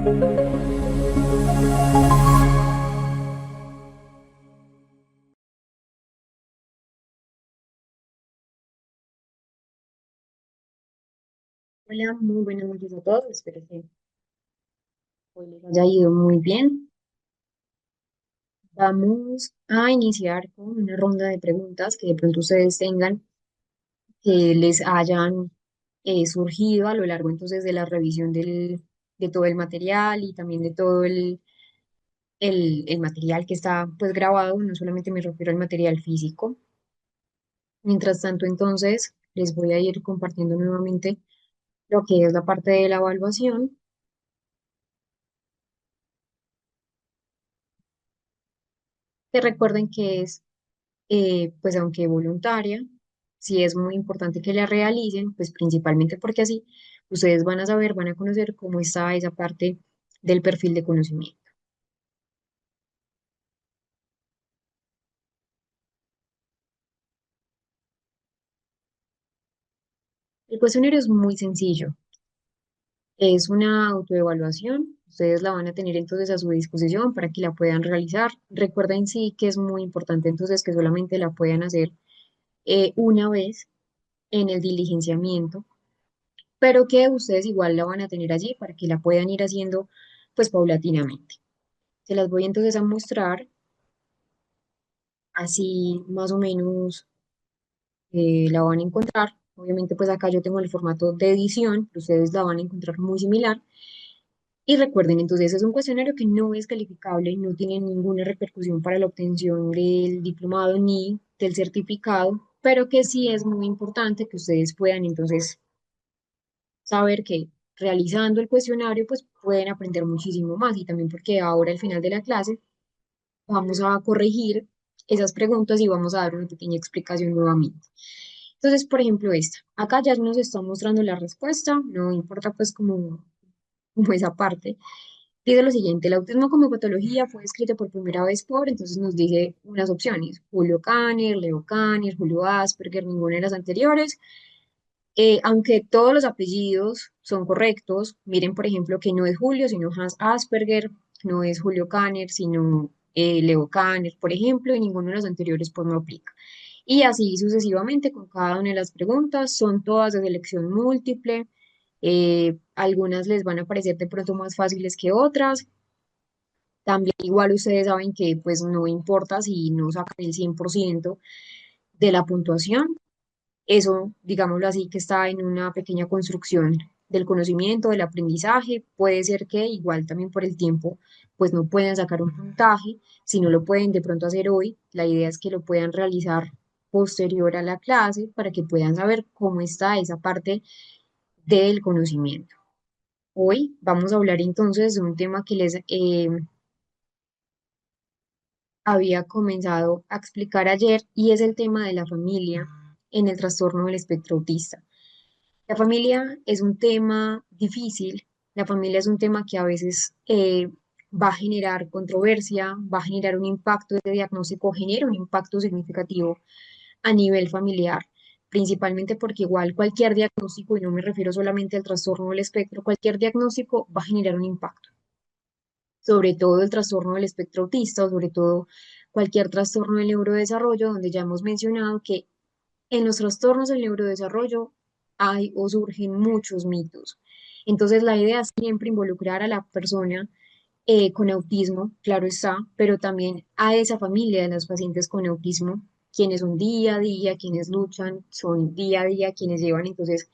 Hola, muy buenas noches a todos. Espero que hoy les haya ido muy bien. Vamos a iniciar con una ronda de preguntas que de pronto ustedes tengan, que les hayan surgido a lo largo entonces de la revisión de todo el material y también de todo el material que está pues grabado. No solamente me refiero al material físico. Mientras tanto, entonces, les voy a ir compartiendo nuevamente lo que es la parte de la evaluación, que recuerden que es pues aunque voluntaria, sí es muy importante que la realicen, pues principalmente porque así ustedes van a saber, van a conocer cómo está esa parte del perfil de conocimiento. El cuestionario es muy sencillo, es una autoevaluación, ustedes la van a tener entonces a su disposición para que la puedan realizar. Recuerden sí que es muy importante entonces que solamente la puedan hacer una vez en el diligenciamiento, pero que ustedes igual la van a tener allí para que la puedan ir haciendo pues paulatinamente. Se las voy entonces a mostrar así más o menos la van a encontrar. Obviamente pues acá yo tengo el formato de edición, pero ustedes la van a encontrar muy similar. Y recuerden, entonces es un cuestionario que no es calificable, no tiene ninguna repercusión para la obtención del diplomado ni del certificado, pero que sí es muy importante que ustedes puedan entonces saber que realizando el cuestionario pues pueden aprender muchísimo más y también porque ahora al final de la clase vamos a corregir esas preguntas y vamos a dar una pequeña explicación nuevamente. Entonces, por ejemplo, esta. Acá ya nos está mostrando la respuesta, no importa pues como esa parte. Dice lo siguiente, el autismo como patología fue descrito por primera vez por, entonces nos dice unas opciones, Julio Kanner, Leo Kanner, Julio Asperger, ninguna de las anteriores. Aunque todos los apellidos son correctos, miren, por ejemplo, que no es Julio, sino Hans Asperger, no es Julio Kanner, sino Leo Kanner, por ejemplo, y ninguno de los anteriores pues no aplica. Y así sucesivamente con cada una de las preguntas, son todas de selección múltiple, algunas les van a parecer de pronto más fáciles que otras. También igual ustedes saben que pues no importa si no sacan el 100% de la puntuación, eso, digámoslo así, que está en una pequeña construcción del conocimiento, del aprendizaje. Puede ser que igual también por el tiempo, pues no puedan sacar un puntaje. Si no lo pueden de pronto hacer hoy, la idea es que lo puedan realizar posterior a la clase para que puedan saber cómo está esa parte del conocimiento. Hoy vamos a hablar entonces de un tema que les había comenzado a explicar ayer y es el tema de la familia en el trastorno del espectro autista. La familia es un tema difícil, la familia es un tema que a veces va a generar controversia, va a generar un impacto de diagnóstico, genera un impacto significativo a nivel familiar, principalmente porque igual cualquier diagnóstico, y no me refiero solamente al trastorno del espectro, cualquier diagnóstico va a generar un impacto, sobre todo el trastorno del espectro autista o sobre todo cualquier trastorno del neurodesarrollo, donde ya hemos mencionado que en los trastornos del neurodesarrollo hay o surgen muchos mitos. Entonces, la idea es siempre involucrar a la persona con autismo, claro está, pero también a esa familia de los pacientes con autismo, quienes son día a día, quienes luchan, son día a día, quienes llevan entonces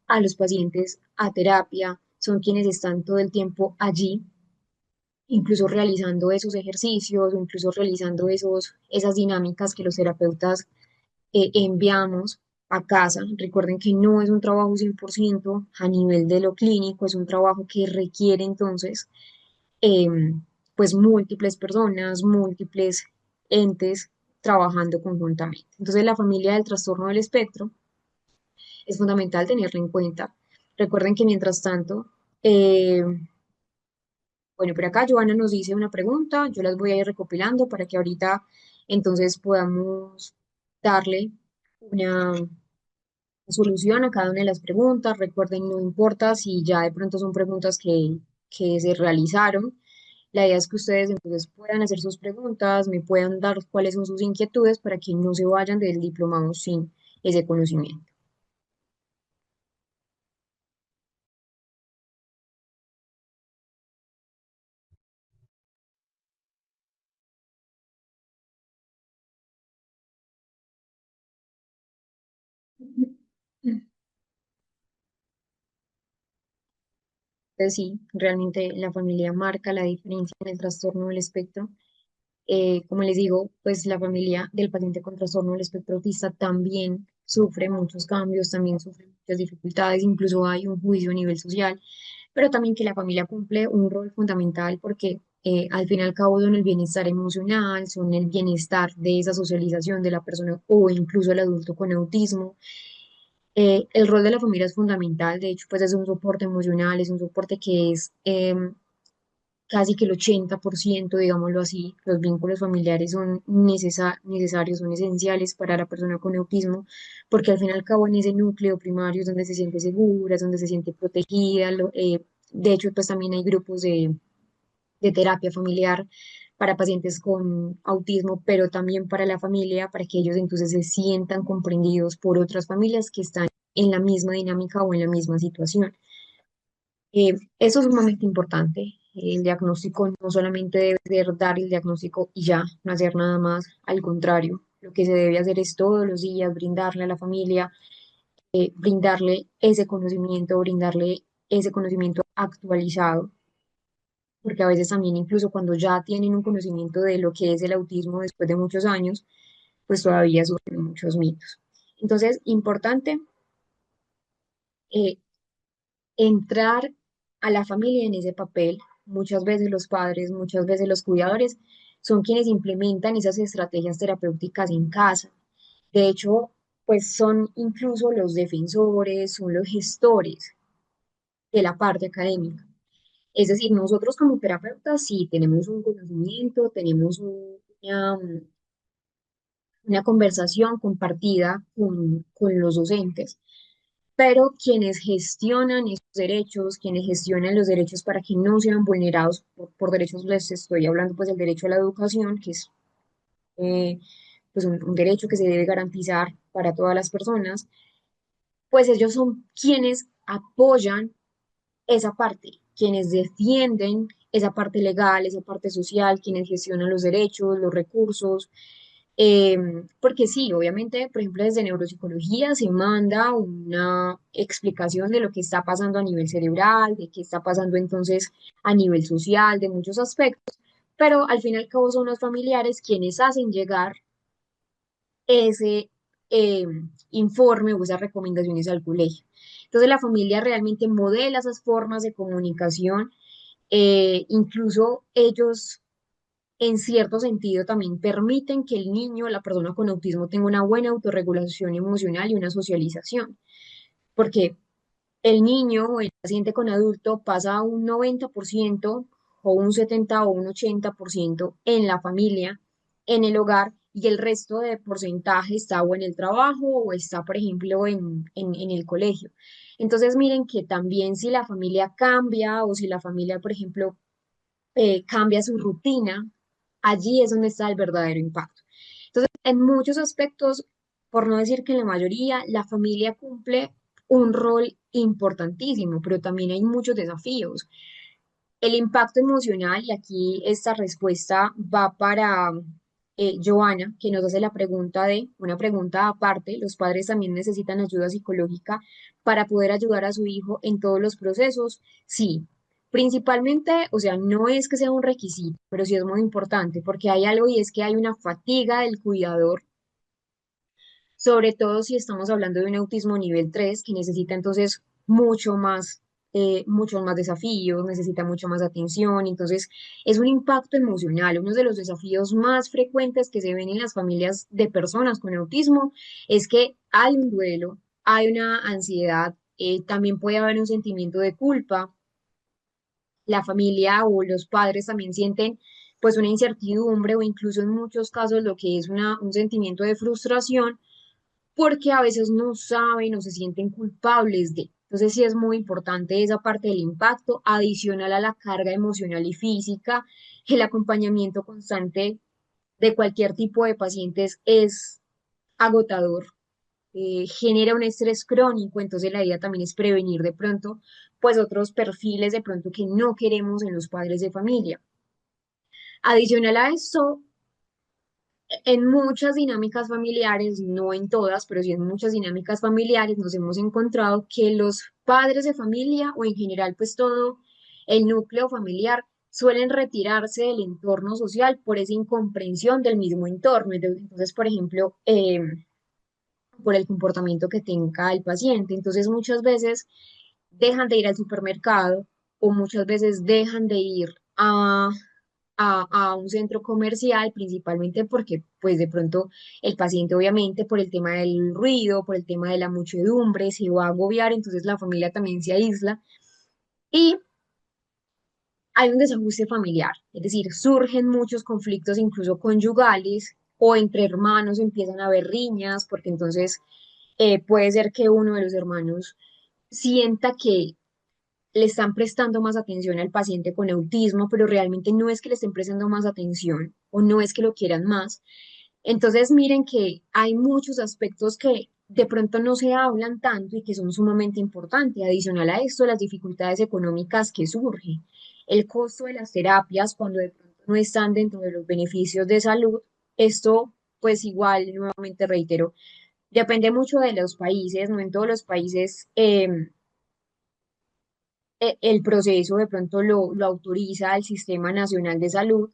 a los pacientes a terapia, son quienes están todo el tiempo allí, incluso realizando esos ejercicios, o incluso realizando esas dinámicas que los terapeutas enviamos a casa. Recuerden que no es un trabajo 100% a nivel de lo clínico, es un trabajo que requiere entonces pues múltiples personas, múltiples entes trabajando conjuntamente. Entonces la familia del trastorno del espectro es fundamental tenerla en cuenta. Recuerden que mientras tanto, eh, bueno, por acá Joana nos dice una pregunta, yo las voy a ir recopilando para que ahorita entonces podamos darle una solución a cada una de las preguntas. Recuerden, no importa si ya de pronto son preguntas que que se realizaron. La idea es que ustedes entonces puedan hacer sus preguntas, me puedan dar cuáles son sus inquietudes para que no se vayan del diplomado sin ese conocimiento. Entonces sí, realmente la familia marca la diferencia en el trastorno del espectro. Como les digo, pues la familia del paciente con trastorno del espectro autista también sufre muchos cambios, también sufre muchas dificultades, incluso hay un juicio a nivel social, pero también que la familia cumple un rol fundamental porque al fin y al cabo son el bienestar emocional, son el bienestar de esa socialización de la persona o incluso el adulto con autismo. El rol de la familia es fundamental, de hecho, pues es un soporte emocional, es un soporte que es casi que el 80%, digámoslo así, los vínculos familiares son necesarios, son esenciales para la persona con autismo, porque al fin y al cabo en ese núcleo primario es donde se siente segura, es donde se siente protegida. De hecho, pues también hay grupos de terapia familiar para pacientes con autismo, pero también para la familia, para que ellos entonces se sientan comprendidos por otras familias que están en la misma dinámica o en la misma situación. Eso es sumamente importante. El diagnóstico no solamente debe ser dar el diagnóstico y ya, no hacer nada más. Al contrario, lo que se debe hacer es todos los días brindarle a la familia, brindarle ese conocimiento actualizado, porque a veces también incluso cuando ya tienen un conocimiento de lo que es el autismo después de muchos años, pues todavía surgen muchos mitos. Entonces, importante eh, entrar a la familia en ese papel. Muchas veces los padres, muchas veces los cuidadores son quienes implementan esas estrategias terapéuticas en casa. De hecho, pues son incluso los defensores, son los gestores de la parte académica. Es decir, nosotros como terapeutas sí tenemos un conocimiento, tenemos una conversación compartida con los docentes, pero quienes gestionan esos derechos, quienes gestionan los derechos para que no sean vulnerados por derechos, les estoy hablando pues del derecho a la educación, que es eh, pues un derecho que se debe garantizar para todas las personas, pues ellos son quienes apoyan esa parte, quienes defienden esa parte legal, esa parte social, quienes gestionan los derechos, los recursos, eh, porque sí, obviamente, por ejemplo, desde neuropsicología se manda una explicación de lo que está pasando a nivel cerebral, de qué está pasando entonces a nivel social, de muchos aspectos, pero al fin y al cabo son los familiares quienes hacen llegar ese eh, informe o esas recomendaciones al colegio. Entonces la familia realmente modela esas formas de comunicación, incluso ellos en cierto sentido también permiten que el niño, la persona con autismo, tenga una buena autorregulación emocional y una socialización, porque el niño o el paciente con adulto pasa un 90% o un 70 o un 80% en la familia, en el hogar, y el resto de porcentaje está o en el trabajo o está, por ejemplo, en el colegio. Entonces, miren que también si la familia cambia o si la familia, por ejemplo, cambia su rutina, allí es donde está el verdadero impacto. Entonces, en muchos aspectos, por no decir que en la mayoría, la familia cumple un rol importantísimo, pero también hay muchos desafíos. El impacto emocional, y aquí esta respuesta va para Joana, que nos hace la pregunta de, una pregunta aparte, los padres también necesitan ayuda psicológica para poder ayudar a su hijo en todos los procesos. Sí, principalmente, o sea, no es que sea un requisito, pero sí es muy importante, porque hay algo y es que hay una fatiga del cuidador, sobre todo si estamos hablando de un autismo nivel 3 que necesita entonces muchos más desafíos, necesita mucho más atención, entonces es un impacto emocional. Uno de los desafíos más frecuentes que se ven en las familias de personas con autismo es que hay un duelo, hay una ansiedad, también puede haber un sentimiento de culpa, la familia o los padres también sienten pues una incertidumbre o incluso en muchos casos lo que es un sentimiento de frustración porque a veces no saben o se sienten culpables de. Entonces sí es muy importante esa parte del impacto, adicional a la carga emocional y física. El acompañamiento constante de cualquier tipo de pacientes es agotador, genera un estrés crónico, entonces la idea también es prevenir de pronto, pues otros perfiles de pronto que no queremos en los padres de familia. Adicional a esto, en muchas dinámicas familiares, no en todas, pero sí en muchas dinámicas familiares, nos hemos encontrado que los padres de familia o en general pues todo el núcleo familiar suelen retirarse del entorno social por esa incomprensión del mismo entorno. Entonces, por ejemplo, por el comportamiento que tenga el paciente. Entonces, muchas veces dejan de ir al supermercado o muchas veces dejan de ir a un centro comercial, principalmente porque, pues, de pronto el paciente, obviamente, por el tema del ruido, por el tema de la muchedumbre, se va a agobiar, entonces la familia también se aísla y hay un desajuste familiar, es decir, surgen muchos conflictos, incluso conyugales o entre hermanos empiezan a haber riñas, porque entonces puede ser que uno de los hermanos sienta que le están prestando más atención al paciente con autismo, pero realmente no es que le estén prestando más atención o no es que lo quieran más. Entonces, miren que hay muchos aspectos que de pronto no se hablan tanto y que son sumamente importantes. Adicional a esto, las dificultades económicas que surgen, el costo de las terapias cuando de pronto no están dentro de los beneficios de salud. Esto, pues igual, nuevamente reitero, depende mucho de los países, no en todos los países el proceso de pronto lo autoriza el Sistema Nacional de Salud.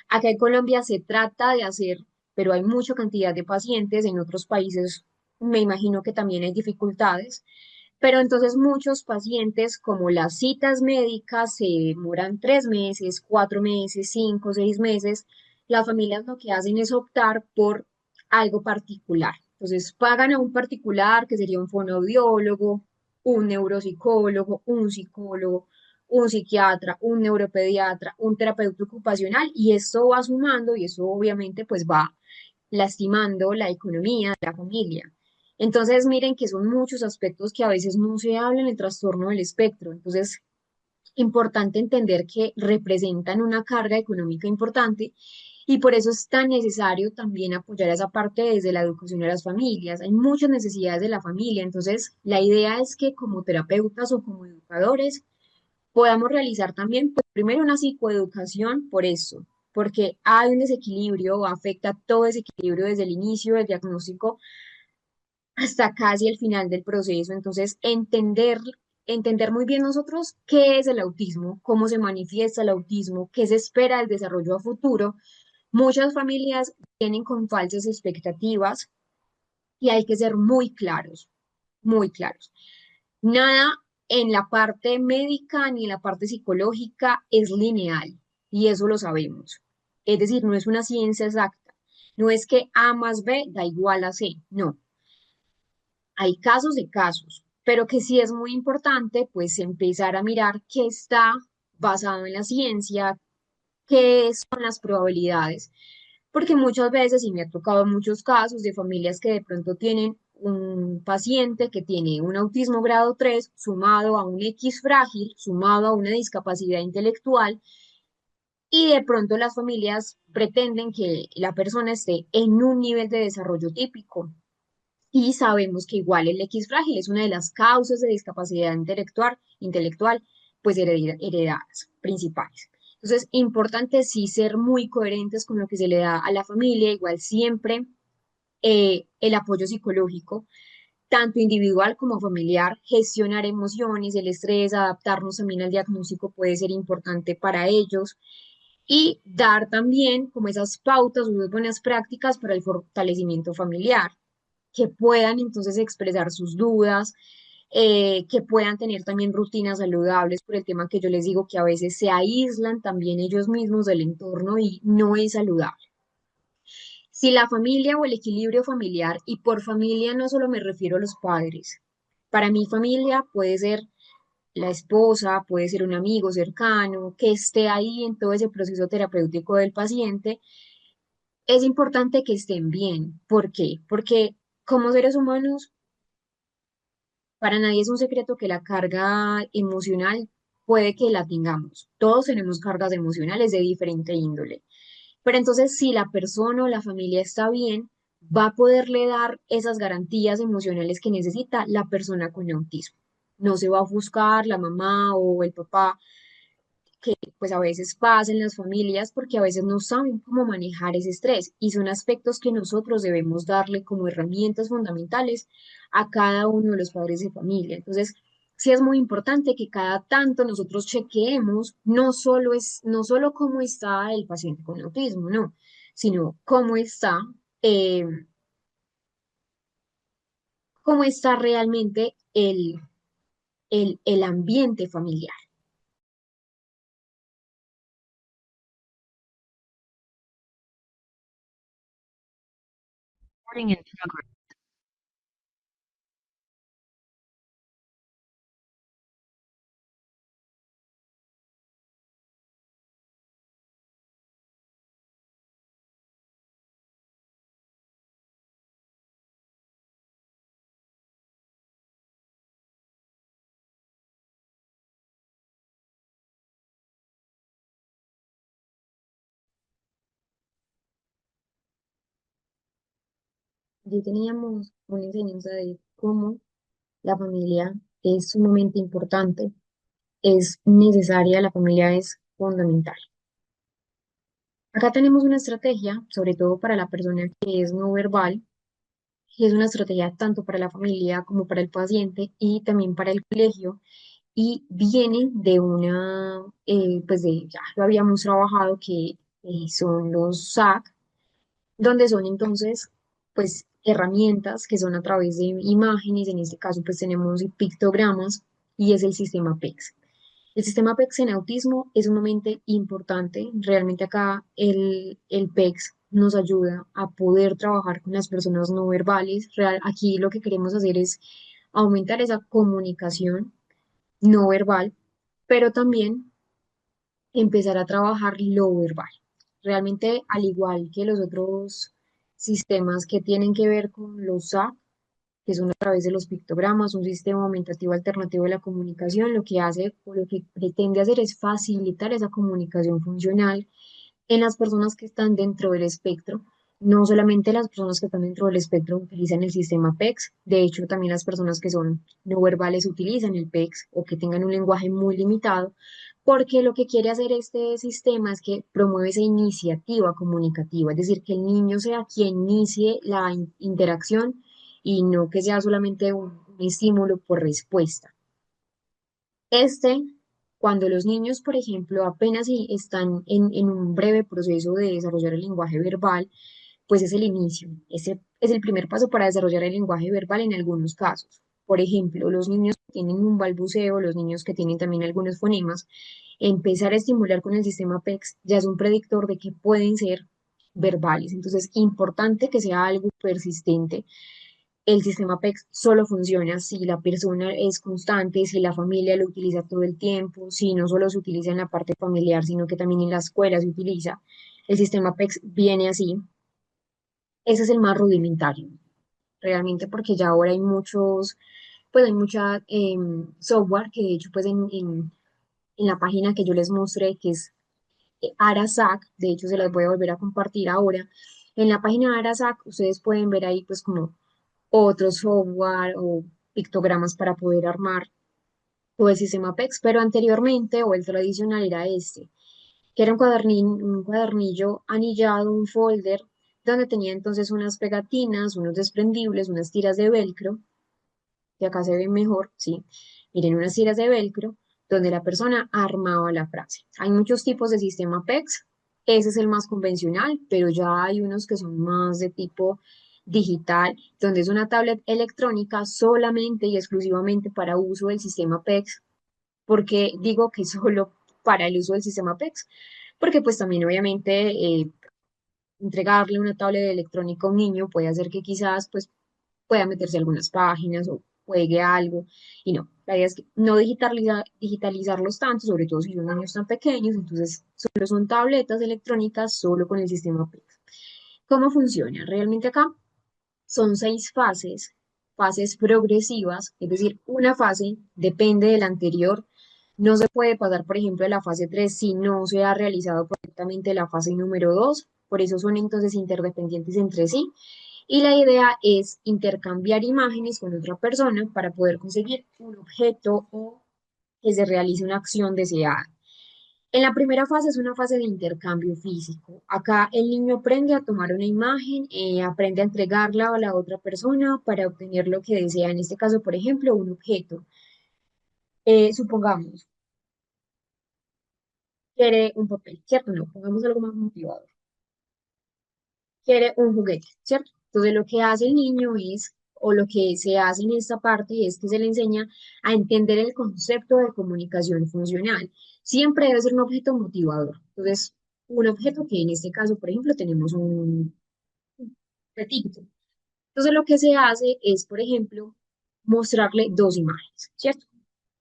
Acá en Colombia se trata de hacer, pero hay mucha cantidad de pacientes, en otros países me imagino que también hay dificultades, pero entonces muchos pacientes, como las citas médicas se demoran 3 meses, 4 meses, 5, 6 meses, las familias lo que hacen es optar por algo particular. Entonces pagan a un particular, que sería un fonoaudiólogo, un neuropsicólogo, un psicólogo, un psiquiatra, un neuropediatra, un terapeuta ocupacional, y esto va sumando y eso obviamente pues va lastimando la economía de la familia. Entonces, miren que son muchos aspectos que a veces no se hablan en el trastorno del espectro. Entonces, importante entender que representan una carga económica importante y por eso es tan necesario también apoyar esa parte desde la educación de las familias. Hay muchas necesidades de la familia, entonces la idea es que como terapeutas o como educadores podamos realizar también, pues, primero una psicoeducación por eso, porque hay un desequilibrio, afecta todo ese equilibrio desde el inicio del diagnóstico hasta casi el final del proceso. Entonces, entender muy bien nosotros qué es el autismo, cómo se manifiesta el autismo, qué se espera del desarrollo a futuro. Muchas familias vienen con falsas expectativas y hay que ser muy claros, muy claros. Nada en la parte médica ni en la parte psicológica es lineal y eso lo sabemos. Es decir, no es una ciencia exacta. No es que A más B da igual a C, no. Hay casos de casos, pero que sí es muy importante pues empezar a mirar qué está basado en la ciencia, qué son las probabilidades, porque muchas veces, y me ha tocado muchos casos de familias que de pronto tienen un paciente que tiene un autismo grado 3 sumado a un X frágil, sumado a una discapacidad intelectual, y de pronto las familias pretenden que la persona esté en un nivel de desarrollo típico. Y sabemos que igual el X frágil es una de las causas de discapacidad intelectual pues heredadas principales. Entonces, importante sí ser muy coherentes con lo que se le da a la familia, igual siempre el apoyo psicológico, tanto individual como familiar, gestionar emociones, el estrés, adaptarnos también al diagnóstico puede ser importante para ellos y dar también como esas pautas o esas buenas prácticas para el fortalecimiento familiar que puedan entonces expresar sus dudas, que puedan tener también rutinas saludables por el tema que yo les digo que a veces se aíslan también ellos mismos del entorno y no es saludable. Si la familia o el equilibrio familiar, y por familia no solo me refiero a los padres, para mi familia puede ser la esposa, puede ser un amigo cercano, que esté ahí en todo ese proceso terapéutico del paciente, es importante que estén bien. ¿Por qué? Porque como seres humanos Para nadie es un secreto que la carga emocional puede que la tengamos. Todos tenemos cargas emocionales de diferente índole. Pero entonces, si la persona o la familia está bien, va a poderle dar esas garantías emocionales que necesita la persona con autismo. No se va a ofuscar la mamá o el papá, que pues a veces pasa en las familias porque a veces no saben cómo manejar ese estrés y son aspectos que nosotros debemos darle como herramientas fundamentales a cada uno de los padres de familia. Entonces, sí es muy importante que cada tanto nosotros chequeemos no solo cómo está el paciente con autismo, no, sino eh, cómo está realmente el ambiente familiar. Recording in progress. Allí teníamos una enseñanza de cómo la familia es sumamente importante, es necesaria, la familia es fundamental. Acá tenemos una estrategia, sobre todo para la persona que es no verbal, y es una estrategia tanto para la familia como para el paciente y también para el colegio, y viene de pues ya lo habíamos trabajado, que son los SAC, donde son entonces, pues, herramientas que son a través de imágenes, en este caso, pues tenemos pictogramas, y es el sistema PEX. El sistema PEX en autismo es sumamente importante. Realmente acá el PEX nos ayuda a poder trabajar con las personas no verbales. Aquí lo que queremos hacer es aumentar esa comunicación no verbal, pero también empezar a trabajar lo verbal. Realmente, al igual que los otros sistemas que tienen que ver con los SAC, que son a través de los pictogramas, un sistema aumentativo alternativo de la comunicación, lo que hace o lo que pretende hacer es facilitar esa comunicación funcional en las personas que están dentro del espectro. No solamente las personas que están dentro del espectro utilizan el sistema PEX, de hecho también las personas que son no verbales utilizan el PEX o que tengan un lenguaje muy limitado, porque lo que quiere hacer este sistema es que promueve esa iniciativa comunicativa, es decir, que el niño sea quien inicie la interacción y no que sea solamente un estímulo por respuesta. Este, cuando los niños, por ejemplo, apenas si están en un breve proceso de desarrollar el lenguaje verbal, pues es el inicio. Ese es el primer paso para desarrollar el lenguaje verbal en algunos casos. Por ejemplo, los niños que tienen un balbuceo, los niños que tienen también algunos fonemas, empezar a estimular con el sistema PEX ya es un predictor de que pueden ser verbales. Entonces, importante que sea algo persistente. El sistema PEX solo funciona si la persona es constante, si la familia lo utiliza todo el tiempo, si no solo se utiliza en la parte familiar, sino que también en la escuela se utiliza. El sistema PEX viene así. Ese es el más rudimentario, realmente, porque ya ahora hay pues hay mucha software que de hecho pues en la página que yo les mostré, que es Arasac, de hecho se las voy a volver a compartir ahora. En la página de Arasac ustedes pueden ver ahí pues como otro software o pictogramas para poder armar todo el sistema PEX, pero anteriormente o el tradicional era este, que era un cuadernillo anillado, un folder, donde tenía entonces unas pegatinas, unos desprendibles, unas tiras de velcro, que acá se ven mejor, ¿sí? Miren, unas tiras de velcro, donde la persona armaba la frase. Hay muchos tipos de sistema PEX, ese es el más convencional, pero ya hay unos que son más de tipo digital, donde es una tablet electrónica solamente y exclusivamente para uso del sistema PEX. Porque digo que solo para el uso del sistema PEX? Porque pues también obviamente entregarle una tablet electrónica a un niño puede hacer que quizás pues pueda meterse a algunas páginas o juegue algo, y no, la idea es que no digitalizarlos tanto, sobre todo si son niños tan pequeños, entonces solo son tabletas electrónicas solo con el sistema PEX. ¿Cómo funciona? Realmente acá son 6 fases fases progresivas, es decir, una fase depende de la anterior. No se puede pasar, por ejemplo, de la fase 3 si no se ha realizado correctamente la fase número 2. Por eso son entonces interdependientes entre sí. Y la idea es intercambiar imágenes con otra persona para poder conseguir un objeto o que se realice una acción deseada. En la primera fase es una fase de intercambio físico. Acá el niño aprende a tomar una imagen, aprende a entregarla a la otra persona para obtener lo que desea. En este caso, por ejemplo, un objeto. Supongamos, quiere un papel, ¿cierto? No, pongamos algo más motivador. Quiere un juguete, ¿cierto? Entonces lo que hace el niño es, o lo que se hace en esta parte es que se le enseña a entender el concepto de comunicación funcional. Siempre debe ser un objeto motivador. Entonces, un objeto que en este caso, por ejemplo, tenemos un petito. Entonces lo que se hace es, por ejemplo, mostrarle dos imágenes, ¿cierto?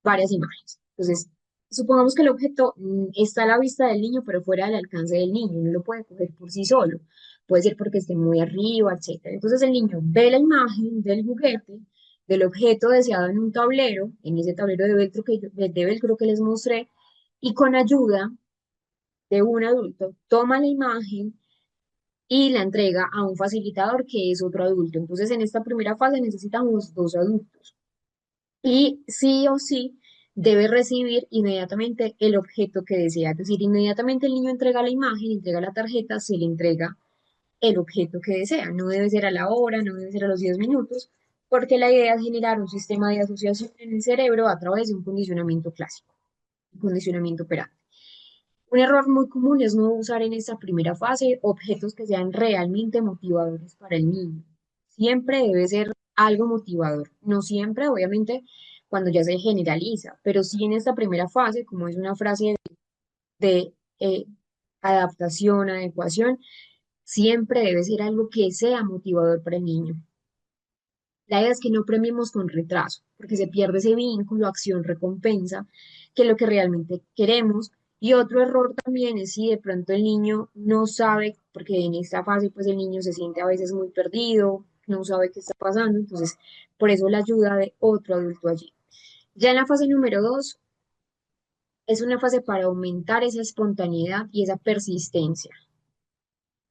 Varias imágenes. Entonces, supongamos que el objeto está a la vista del niño, pero fuera del alcance del niño, no lo puede coger por sí solo. Puede ser porque esté muy arriba, etcétera. Entonces el niño ve la imagen del juguete, del objeto deseado en un tablero, en ese tablero de velcro que les mostré, y con ayuda de un adulto toma la imagen y la entrega a un facilitador que es otro adulto. Entonces, en esta primera fase necesitamos dos adultos y sí o sí debe recibir inmediatamente el objeto que desea. Es decir, inmediatamente el niño entrega la imagen, entrega la tarjeta, se le entrega el objeto que desea. No debe ser a la hora, no debe ser a los 10 minutos, porque la idea es generar un sistema de asociación en el cerebro a través de un condicionamiento clásico, un condicionamiento operante. Un error muy común es no usar en esta primera fase objetos que sean realmente motivadores para el niño. Siempre debe ser algo motivador. No siempre, obviamente, cuando ya se generaliza, pero sí en esta primera fase, como es una frase de adaptación, adecuación, siempre debe ser algo que sea motivador para el niño. La idea es que no premiemos con retraso, porque se pierde ese vínculo, acción-recompensa, que es lo que realmente queremos. Y otro error también es si de pronto el niño no sabe, porque en esta fase pues el niño se siente a veces muy perdido, no sabe qué está pasando, entonces por eso la ayuda de otro adulto allí. Ya en la fase número 2 es una fase para aumentar esa espontaneidad y esa persistencia.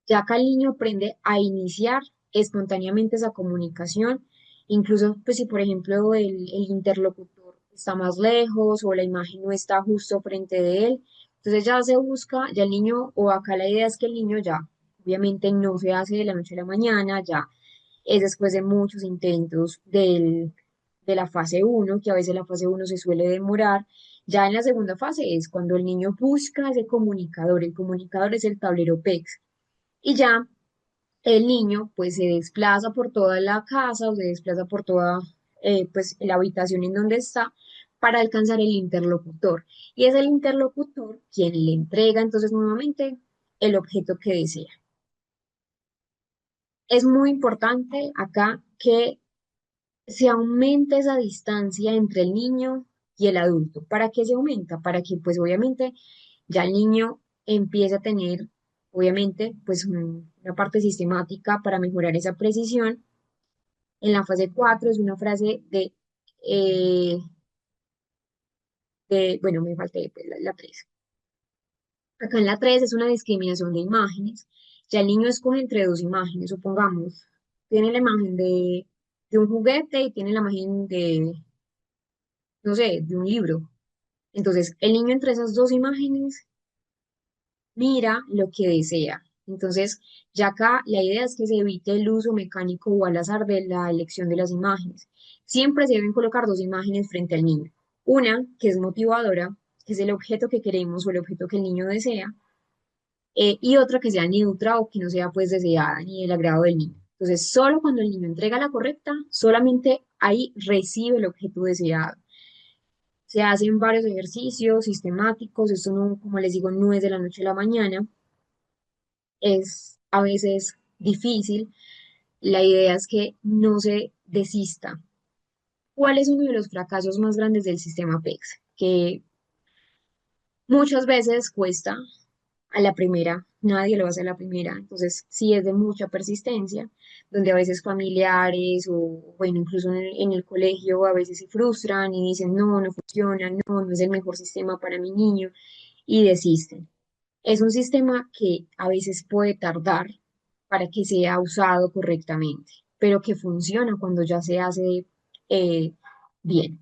Ya acá el niño aprende a iniciar espontáneamente esa comunicación, incluso pues si por ejemplo el interlocutor está más lejos o la imagen no está justo frente de él, entonces ya se busca, ya el niño, o acá la idea es que el niño ya, obviamente no se hace de la noche a la mañana, ya es después de muchos intentos de la fase uno, que a veces la fase uno se suele demorar. Ya en la segunda fase es cuando el niño busca ese comunicador, el comunicador es el tablero PEX y ya el niño pues se desplaza por toda la casa o se desplaza por toda pues la habitación en donde está para alcanzar el interlocutor. Y es el interlocutor quien le entrega entonces nuevamente el objeto que desea. Es muy importante acá que se aumente esa distancia entre el niño y el adulto. ¿Para qué se aumenta? Para que pues obviamente ya el niño empiece a tener, obviamente, pues una parte sistemática para mejorar esa precisión. En la fase 4 es una frase eh, bueno, me falté pues, la 3. Acá en la 3 es una discriminación de imágenes. Ya el niño escoge entre dos imágenes, supongamos, tiene la imagen de un juguete y tiene la imagen de, no sé, de un libro. Entonces, el niño entre esas dos imágenes mira lo que desea. Entonces, ya acá la idea es que se evite el uso mecánico o al azar de la elección de las imágenes. Siempre se deben colocar dos imágenes frente al niño. Una que es motivadora, que es el objeto que queremos o el objeto que el niño desea, y otra que sea neutra o que no sea pues deseada ni del agrado del niño. Entonces, solo cuando el niño entrega la correcta, solamente ahí recibe el objeto deseado. Se hacen varios ejercicios sistemáticos, esto no, como les digo, no es de la noche a la mañana, es a veces difícil. La idea es que no se desista. ¿Cuál es uno de los fracasos más grandes del sistema PEX? Que muchas veces cuesta a la primera. nadie lo va a hacer a la primera, entonces sí es de mucha persistencia, donde a veces familiares o, bueno, incluso en el colegio a veces se frustran y dicen, no, no funciona, no, no es el mejor sistema para mi niño y desisten. Es un sistema que a veces puede tardar para que sea usado correctamente, pero que funciona cuando ya se hace bien.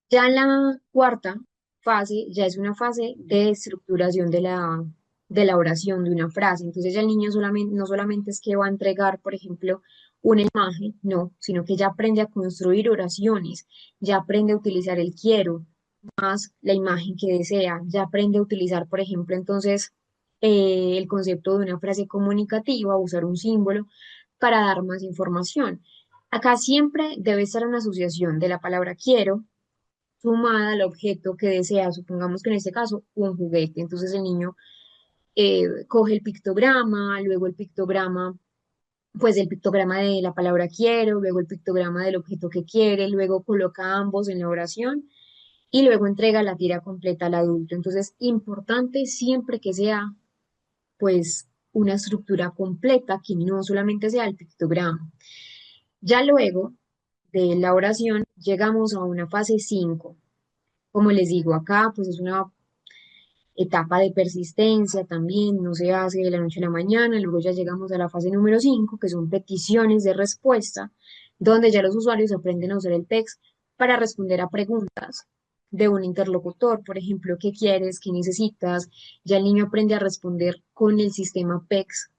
Ya en la cuarta fase, ya es una fase de estructuración de la oración, de una frase. Entonces ya el niño solamente, no solamente es que va a entregar, por ejemplo, una imagen, no, sino que ya aprende a construir oraciones, ya aprende a utilizar el quiero, más la imagen que desea, ya aprende a utilizar, por ejemplo, entonces el concepto de una frase comunicativa, usar un símbolo para dar más información. Acá siempre debe estar una asociación de la palabra quiero sumada al objeto que desea, supongamos que en este caso un juguete. Entonces el niño coge el pictograma, luego el pictograma, pues el pictograma de la palabra quiero, luego el pictograma del objeto que quiere, luego coloca ambos en la oración y luego entrega la tira completa al adulto. Entonces, importante siempre que sea, pues, una estructura completa, que no solamente sea el pictograma. Ya luego de la oración, llegamos a una fase 5. Como les digo, acá, pues es una etapa de persistencia también, no se hace de la noche a la mañana, luego ya llegamos a la fase número 5 que son peticiones de respuesta, donde ya los usuarios aprenden a usar el text para responder a preguntas de un interlocutor, por ejemplo, ¿qué quieres? ¿Qué necesitas? Ya el niño aprende a responder con el sistema PEX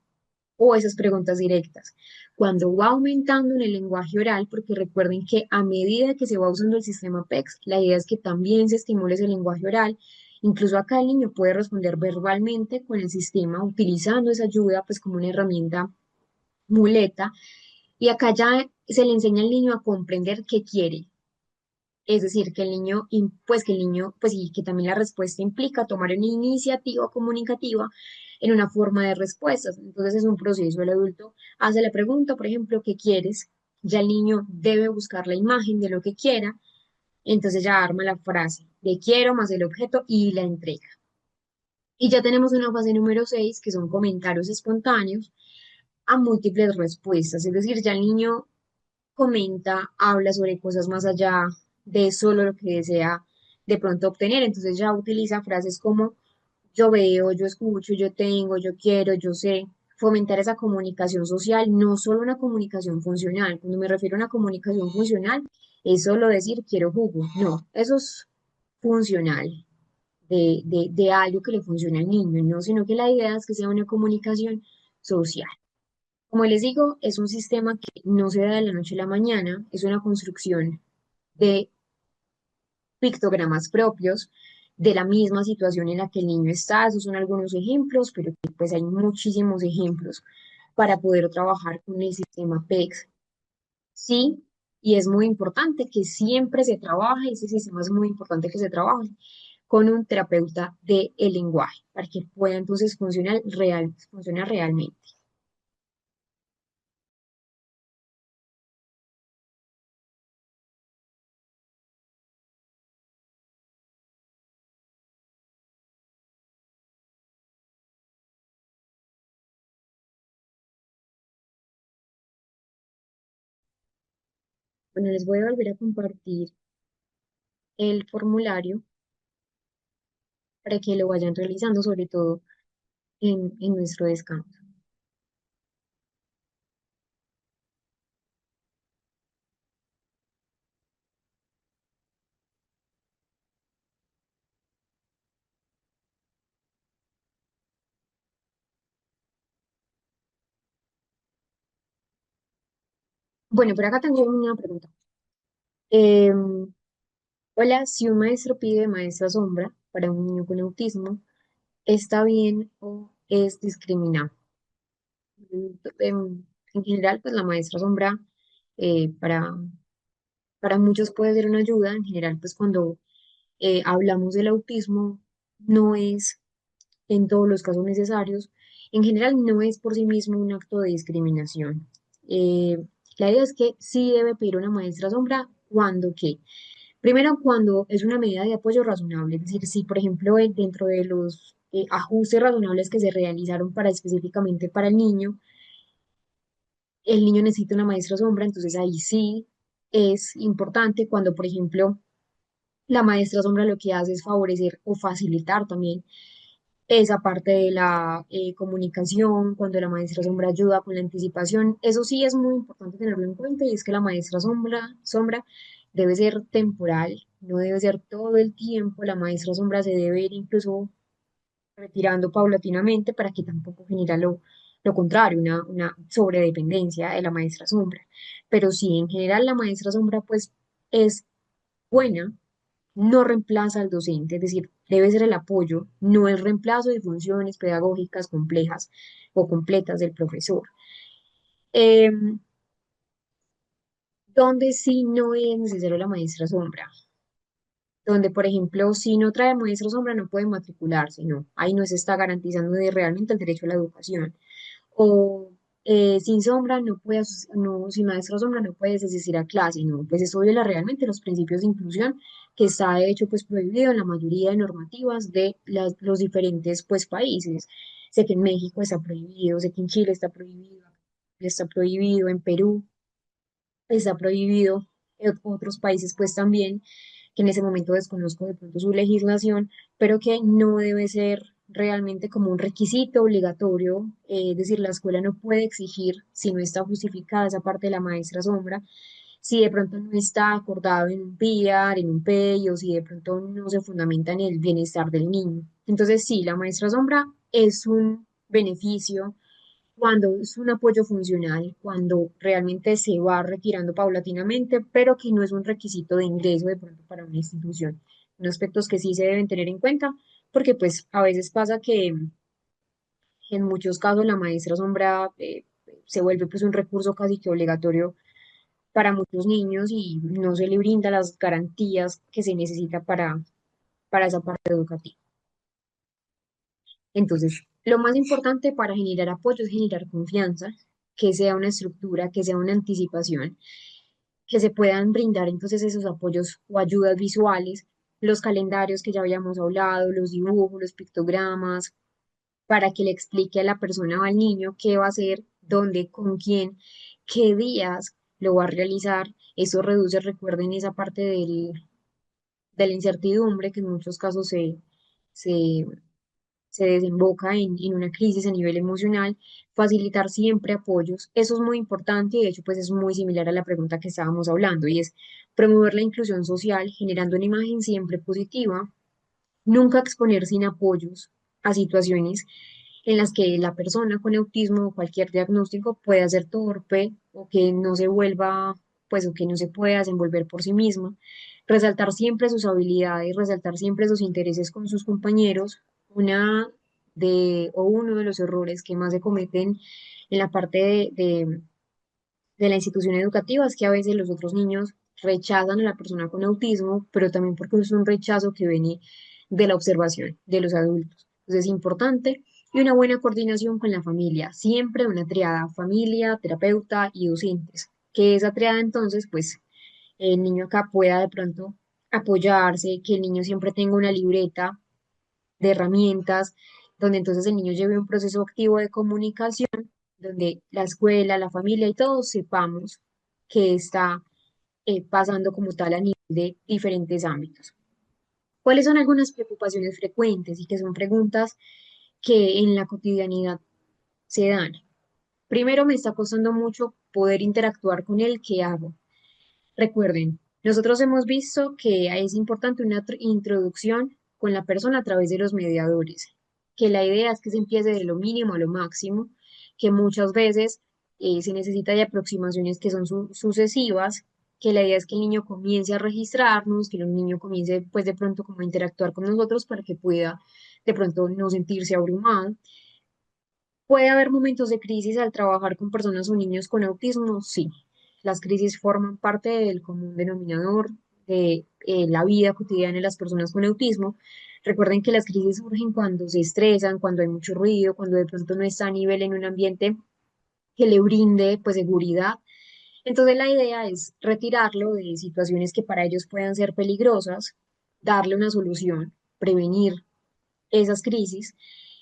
o esas preguntas directas. Cuando va aumentando en el lenguaje oral, porque recuerden que a medida que se va usando el sistema PEX, la idea es que también se estimule ese lenguaje oral. Incluso acá el niño puede responder verbalmente con el sistema, utilizando esa ayuda pues como una herramienta muleta. Y acá ya se le enseña al niño a comprender qué quiere. Es decir, que el niño, pues que el niño, pues y que también la respuesta implica tomar una iniciativa comunicativa en una forma de respuestas. Entonces es un proceso. El adulto hace la pregunta, por ejemplo, ¿qué quieres? Ya el niño debe buscar la imagen de lo que quiera, entonces ya arma la frase de quiero más el objeto y la entrega. Y ya tenemos una fase número 6 que son comentarios espontáneos a múltiples respuestas. Es decir, ya el niño comenta, habla sobre cosas más allá de solo lo que desea de pronto obtener. Entonces ya utiliza frases como yo veo, yo escucho, yo tengo, yo quiero, yo sé. Fomentar esa comunicación social, no solo una comunicación funcional. Cuando me refiero a una comunicación funcional, es solo decir quiero jugo. No, eso es funcional, de algo que le funcione al niño, no, sino que la idea es que sea una comunicación social. Como les digo, es un sistema que no se da de la noche a la mañana, es una construcción de pictogramas propios de la misma situación en la que el niño está. Esos son algunos ejemplos, pero pues hay muchísimos ejemplos para poder trabajar con el sistema PEX. Sí, y es muy importante que siempre se trabaje, ese sistema es muy importante que se trabaje con un terapeuta del lenguaje para que pueda entonces funcionar realmente. Bueno, les voy a volver a compartir el formulario para que lo vayan realizando, sobre todo en nuestro descanso. Bueno, por acá tengo una pregunta. Em, Hola, si un maestro pide maestra sombra para un niño con autismo, ¿está bien o es discriminado? En general, pues la maestra sombra eh, para, para muchos puede ser una ayuda. En general, pues cuando hablamos del autismo, no es en todos los casos necesarios. En general, no es por sí mismo un acto de discriminación. La idea es que sí debe pedir una maestra sombra cuando qué. Primero, cuando es una medida de apoyo razonable, es decir, si por ejemplo dentro de los ajustes razonables que se realizaron para específicamente para el niño necesita una maestra sombra, entonces ahí sí es importante cuando, por ejemplo, la maestra sombra lo que hace es favorecer o facilitar también esa parte de la comunicación, cuando la maestra sombra ayuda con la anticipación. Eso sí es muy importante tenerlo en cuenta y es que la maestra sombra debe ser temporal, no debe ser todo el tiempo. La maestra sombra se debe ir incluso retirando paulatinamente para que tampoco genera lo contrario, una sobredependencia de la maestra sombra. Pero sí, en general la maestra sombra pues es buena, no reemplaza al docente, es decir, debe ser el apoyo, no el reemplazo de funciones pedagógicas complejas o completas del profesor. Em, donde sí no es necesario la maestra sombra, donde, por ejemplo, si no trae maestra sombra no puede matricularse, no, ahí no se está garantizando realmente el derecho a la educación. O sin sombra no puede, no, sin maestra sombra no puedes asistir a clase, no, pues eso viola realmente los principios de inclusión que está de hecho pues prohibido en la mayoría de normativas de los diferentes pues países. Sé que en México está prohibido, sé que en Chile está prohibido, en Perú está prohibido, en otros países pues también, que en ese momento desconozco de pronto su legislación, pero que no debe ser realmente como un requisito obligatorio, es decir, la escuela no puede exigir, si no está justificada esa parte de la maestra sombra, si de pronto no está acordado en un PIAR, en un PEI, o si de pronto no se fundamenta en el bienestar del niño. Entonces, sí, la maestra sombra es un beneficio cuando es un apoyo funcional, cuando realmente se va retirando paulatinamente, pero que no es un requisito de ingreso de pronto para una institución. Son aspectos que sí se deben tener en cuenta, porque pues a veces pasa que en muchos casos la maestra sombra se vuelve pues un recurso casi que obligatorio para muchos niños y no se le brinda las garantías que se necesita para esa parte educativa. Entonces, lo más importante para generar apoyo es generar confianza, que sea una estructura, que sea una anticipación, que se puedan brindar entonces esos apoyos o ayudas visuales, los calendarios que ya habíamos hablado, los dibujos, los pictogramas, para que le explique a la persona o al niño qué va a hacer, dónde, con quién, qué días lo va a realizar. Eso reduce, recuerden, esa parte de la incertidumbre que en muchos casos se, se desemboca en una crisis a nivel emocional, facilitar siempre apoyos. Eso es muy importante y de hecho pues es muy similar a la pregunta que estábamos hablando y es promover la inclusión social generando una imagen siempre positiva, nunca exponer sin apoyos a situaciones en las que la persona con autismo o cualquier diagnóstico pueda ser torpe o que no se vuelva, pues, o que no se pueda desenvolver por sí misma. Resaltar siempre sus habilidades, resaltar siempre sus intereses con sus compañeros. Uno de los errores que más se cometen en la parte de la institución educativa es que a veces los otros niños rechazan a la persona con autismo, pero también porque es un rechazo que viene de la observación de los adultos. Entonces es importante y una buena coordinación con la familia, siempre una triada, familia, terapeuta y docentes, que esa triada entonces, pues el niño acá pueda de pronto apoyarse, que el niño siempre tenga una libreta de herramientas, donde entonces el niño lleve un proceso activo de comunicación, donde la escuela, la familia y todos sepamos qué está pasando como tal a nivel de diferentes ámbitos. ¿Cuáles son algunas preocupaciones frecuentes y que son preguntas que en la cotidianidad se dan? Primero, me está costando mucho poder interactuar con él, ¿qué hago? Recuerden, nosotros hemos visto que es importante una introducción con la persona a través de los mediadores, que la idea es que se empiece de lo mínimo a lo máximo, que muchas veces se necesita de aproximaciones que son sucesivas, que la idea es que el niño comience a registrarnos, que el niño comience pues de pronto como a interactuar con nosotros para que pueda de pronto no sentirse abrumado. ¿Puede haber momentos de crisis al trabajar con personas o niños con autismo? Sí, las crisis forman parte del común denominador de la vida cotidiana de las personas con autismo. Recuerden que las crisis surgen cuando se estresan, cuando hay mucho ruido, cuando de pronto no está a nivel en un ambiente que le brinde pues seguridad. Entonces la idea es retirarlo de situaciones que para ellos puedan ser peligrosas, darle una solución, prevenir esas crisis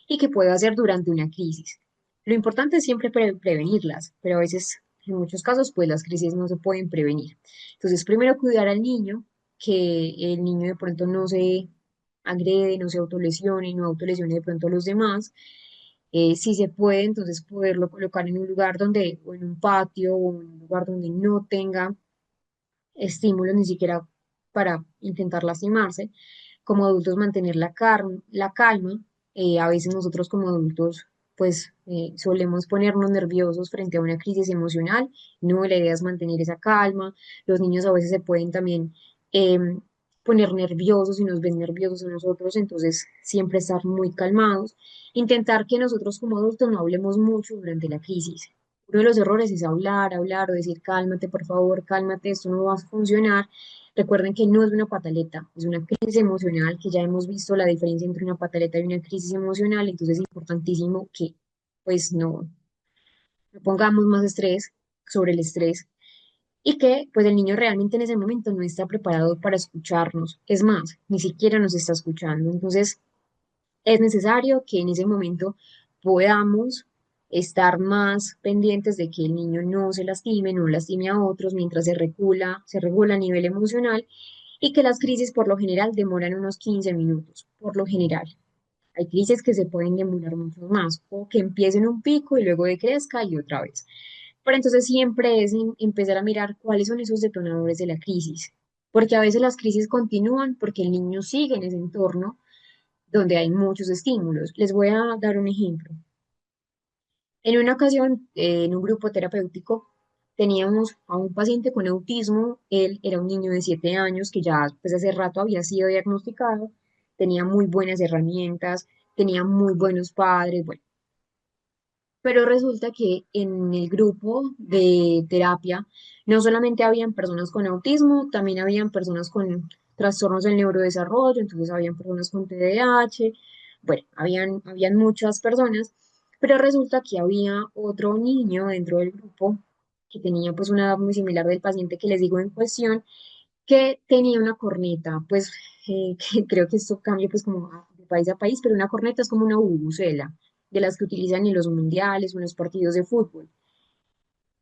y que pueda ser durante una crisis. Lo importante es siempre prevenirlas, pero a veces, en muchos casos, pues las crisis no se pueden prevenir. Entonces, primero cuidar al niño, que el niño de pronto no se agrede, no se autolesione, no autolesione de pronto a los demás. Si se puede, entonces poderlo colocar en un lugar donde, o en un patio, o en un lugar donde no tenga estímulos ni siquiera para intentar lastimarse. Como adultos mantener la calma. A veces nosotros como adultos pues solemos ponernos nerviosos frente a una crisis emocional. No, la idea es mantener esa calma. Los niños a veces se pueden también em, poner nerviosos y nos ven nerviosos a nosotros, entonces siempre estar muy calmados. Intentar que nosotros como adultos no hablemos mucho durante la crisis. Uno de los errores es hablar, hablar o decir cálmate, por favor, cálmate, esto no va a funcionar. Recuerden que no es una pataleta, es una crisis emocional, que ya hemos visto la diferencia entre una pataleta y una crisis emocional, entonces es importantísimo que pues no pongamos más estrés sobre el estrés y que pues el niño realmente en ese momento no está preparado para escucharnos. Es más, ni siquiera nos está escuchando. Entonces es necesario que en ese momento podamos estar más pendientes de que el niño no se lastime, no lastime a otros mientras se regula a nivel emocional y que las crisis por lo general demoran unos 15 minutos, por lo general. Hay crisis que se pueden demorar mucho más o que empiecen un pico y luego decrezca y otra vez. Pero entonces siempre es empezar a mirar cuáles son esos detonadores de la crisis, porque a veces las crisis continúan porque el niño sigue en ese entorno donde hay muchos estímulos. Les voy a dar un ejemplo. En una ocasión, en un grupo terapéutico, teníamos a un paciente con autismo. Él era un niño de 7 años que ya pues, hace rato había sido diagnosticado, tenía muy buenas herramientas, tenía muy buenos padres, bueno, pero resulta que en el grupo de terapia no solamente habían personas con autismo, también habían personas con trastornos del neurodesarrollo, entonces habían personas con TDAH, bueno, habían muchas personas, pero resulta que había otro niño dentro del grupo que tenía pues una edad muy similar del paciente que les digo en cuestión, que tenía una corneta, pues que creo que esto cambia pues como de país a país, pero una corneta es como una bubucela, de las que utilizan en los mundiales o en los partidos de fútbol.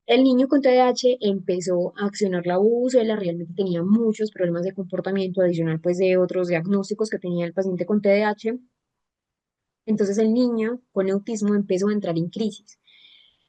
El niño con TDAH empezó a accionar la bubucela, realmente tenía muchos problemas de comportamiento adicional pues de otros diagnósticos que tenía el paciente con TDAH. Entonces el niño con autismo empezó a entrar en crisis.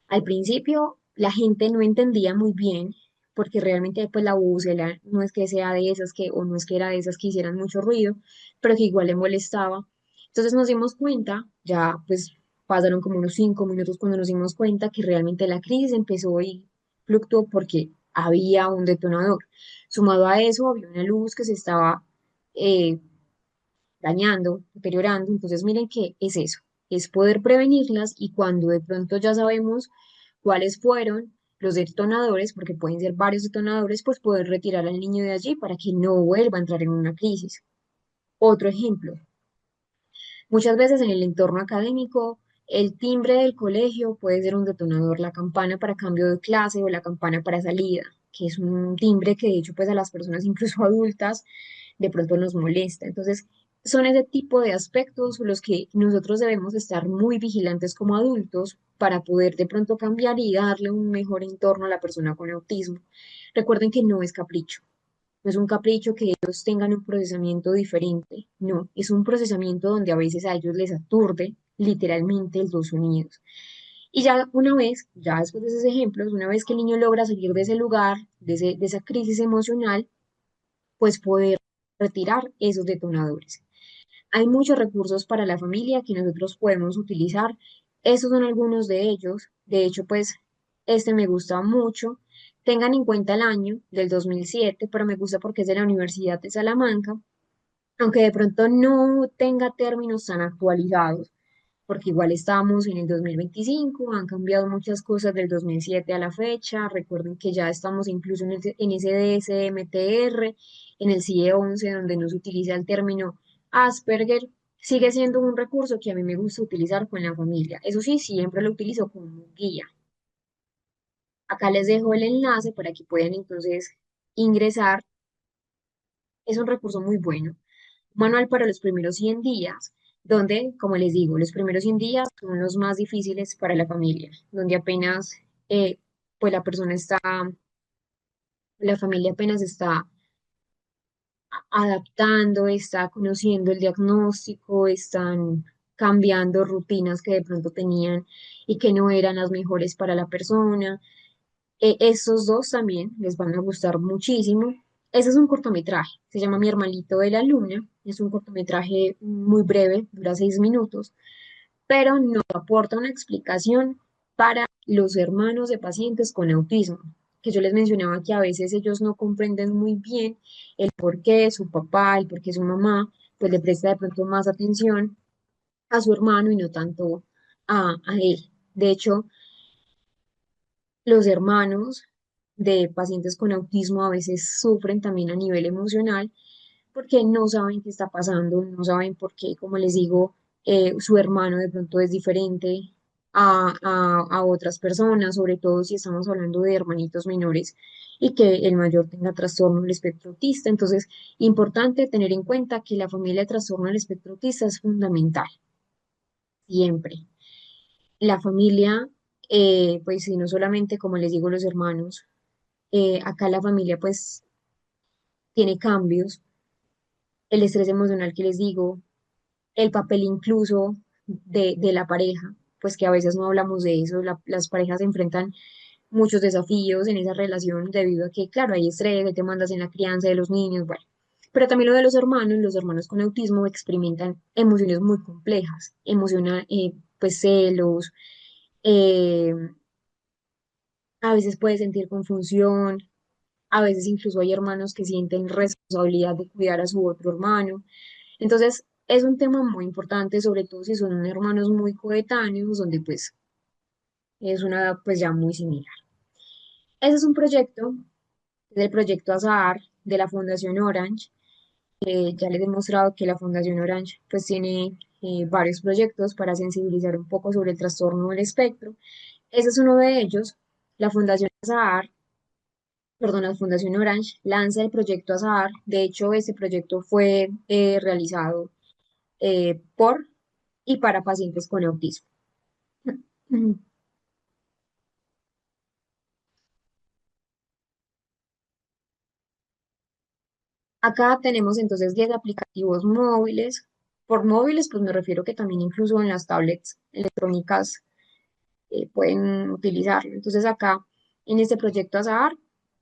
Al principio la gente no entendía muy bien, porque realmente pues la búsqueda no es que sea de esas que, o no es que era de esas que hicieran mucho ruido, pero que igual le molestaba. Entonces nos dimos cuenta, ya pues pasaron como unos 5 minutos cuando nos dimos cuenta que realmente la crisis empezó y fluctuó porque había un detonador. Sumado a eso, había una luz que se estaba eh, dañando, deteriorando. Entonces, miren qué es eso, es poder prevenirlas y cuando de pronto ya sabemos cuáles fueron los detonadores, porque pueden ser varios detonadores, pues poder retirar al niño de allí para que no vuelva a entrar en una crisis. Otro ejemplo, muchas veces en el entorno académico, el timbre del colegio puede ser un detonador, la campana para cambio de clase o la campana para salida, que es un timbre que de hecho pues a las personas incluso adultas de pronto nos molesta. Entonces, son ese tipo de aspectos los que nosotros debemos estar muy vigilantes como adultos para poder de pronto cambiar y darle un mejor entorno a la persona con autismo. Recuerden que no es capricho. No es un capricho que ellos tengan un procesamiento diferente, no, es un procesamiento donde a veces a ellos les aturde literalmente los dos sonidos. Y ya una vez, ya después de esos ejemplos, una vez que el niño logra salir de ese lugar, de esa crisis emocional, pues poder retirar esos detonadores. Hay muchos recursos para la familia que nosotros podemos utilizar. Estos son algunos de ellos. De hecho, pues este me gusta mucho. Tengan en cuenta el año del 2007, pero me gusta porque es de la Universidad de Salamanca, aunque de pronto no tenga términos tan actualizados, porque igual estamos en el 2025, han cambiado muchas cosas del 2007 a la fecha. Recuerden que ya estamos incluso en ese DSM-TR, en el CIE-11, donde no se utiliza el término Asperger. Sigue siendo un recurso que a mí me gusta utilizar con la familia. Eso sí, siempre lo utilizo como guía. Acá les dejo el enlace para que puedan entonces ingresar. Es un recurso muy bueno. Manual para los primeros 100 días, donde, como les digo, los primeros 100 días son los más difíciles para la familia, donde apenas, pues la persona está, la familia apenas está adaptando, está conociendo el diagnóstico, están cambiando rutinas que de pronto tenían y que no eran las mejores para la persona. Estos dos también les van a gustar muchísimo. Ese es un cortometraje, se llama Mi hermanito de la luna. Es un cortometraje muy breve, dura 6 minutos, pero no aporta una explicación para los hermanos de pacientes con autismo, que yo les mencionaba que a veces ellos no comprenden muy bien el por qué su papá, el por qué su mamá, pues le presta de pronto más atención a su hermano y no tanto a él. De hecho, los hermanos de pacientes con autismo a veces sufren también a nivel emocional porque no saben qué está pasando, no saben por qué, como les digo, su hermano de pronto es diferente a otras personas, sobre todo si estamos hablando de hermanitos menores y que el mayor tenga trastorno del espectro autista. Entonces, importante tener en cuenta que la familia de trastorno del espectro autista es fundamental, siempre. La familia, pues sí, no solamente, como les digo, los hermanos, acá la familia pues tiene cambios, el estrés emocional que les digo, el papel incluso de la pareja, pues que a veces no hablamos de eso, las parejas enfrentan muchos desafíos en esa relación debido a que, claro, hay estrés, hay demandas en la crianza de los niños, bueno. Pero también lo de los hermanos con autismo experimentan emociones muy complejas, pues celos, eh, a veces puede sentir confusión, a veces incluso hay hermanos que sienten responsabilidad de cuidar a su otro hermano. Entonces, es un tema muy importante, sobre todo si son hermanos muy coetáneos, donde pues es una edad pues ya muy similar. Ese es un proyecto, es el proyecto Azahar de la Fundación Orange. Ya les he demostrado que la Fundación Orange pues tiene varios proyectos para sensibilizar un poco sobre el trastorno del espectro. Ese es uno de ellos. La Fundación Azahar, perdón, la Fundación Orange lanza el proyecto Azahar. De hecho, este proyecto fue realizado por y para pacientes con autismo. Acá tenemos entonces 10 aplicativos móviles. Por móviles, pues me refiero que también incluso en las tablets electrónicas pueden utilizarlo. Entonces acá, en este proyecto Azahar,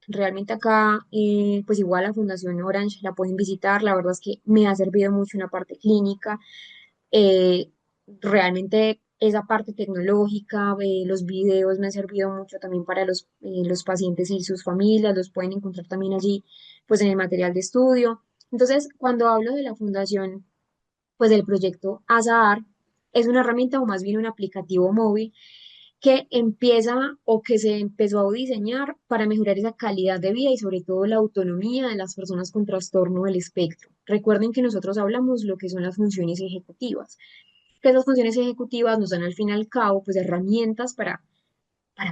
realmente acá, pues igual la Fundación Orange la pueden visitar. La verdad es que me ha servido mucho en la parte clínica. Eh, Realmente esa parte tecnológica, los videos me han servido mucho también para los pacientes y sus familias, los pueden encontrar también allí, pues en el material de estudio. Entonces, cuando hablo de la fundación, pues del proyecto ASAAR, es una herramienta o más bien un aplicativo móvil que empieza o que se empezó a diseñar para mejorar esa calidad de vida y sobre todo la autonomía de las personas con trastorno del espectro. Recuerden que nosotros hablamos lo que son las funciones ejecutivas, que esas funciones ejecutivas nos dan al fin y al cabo pues herramientas para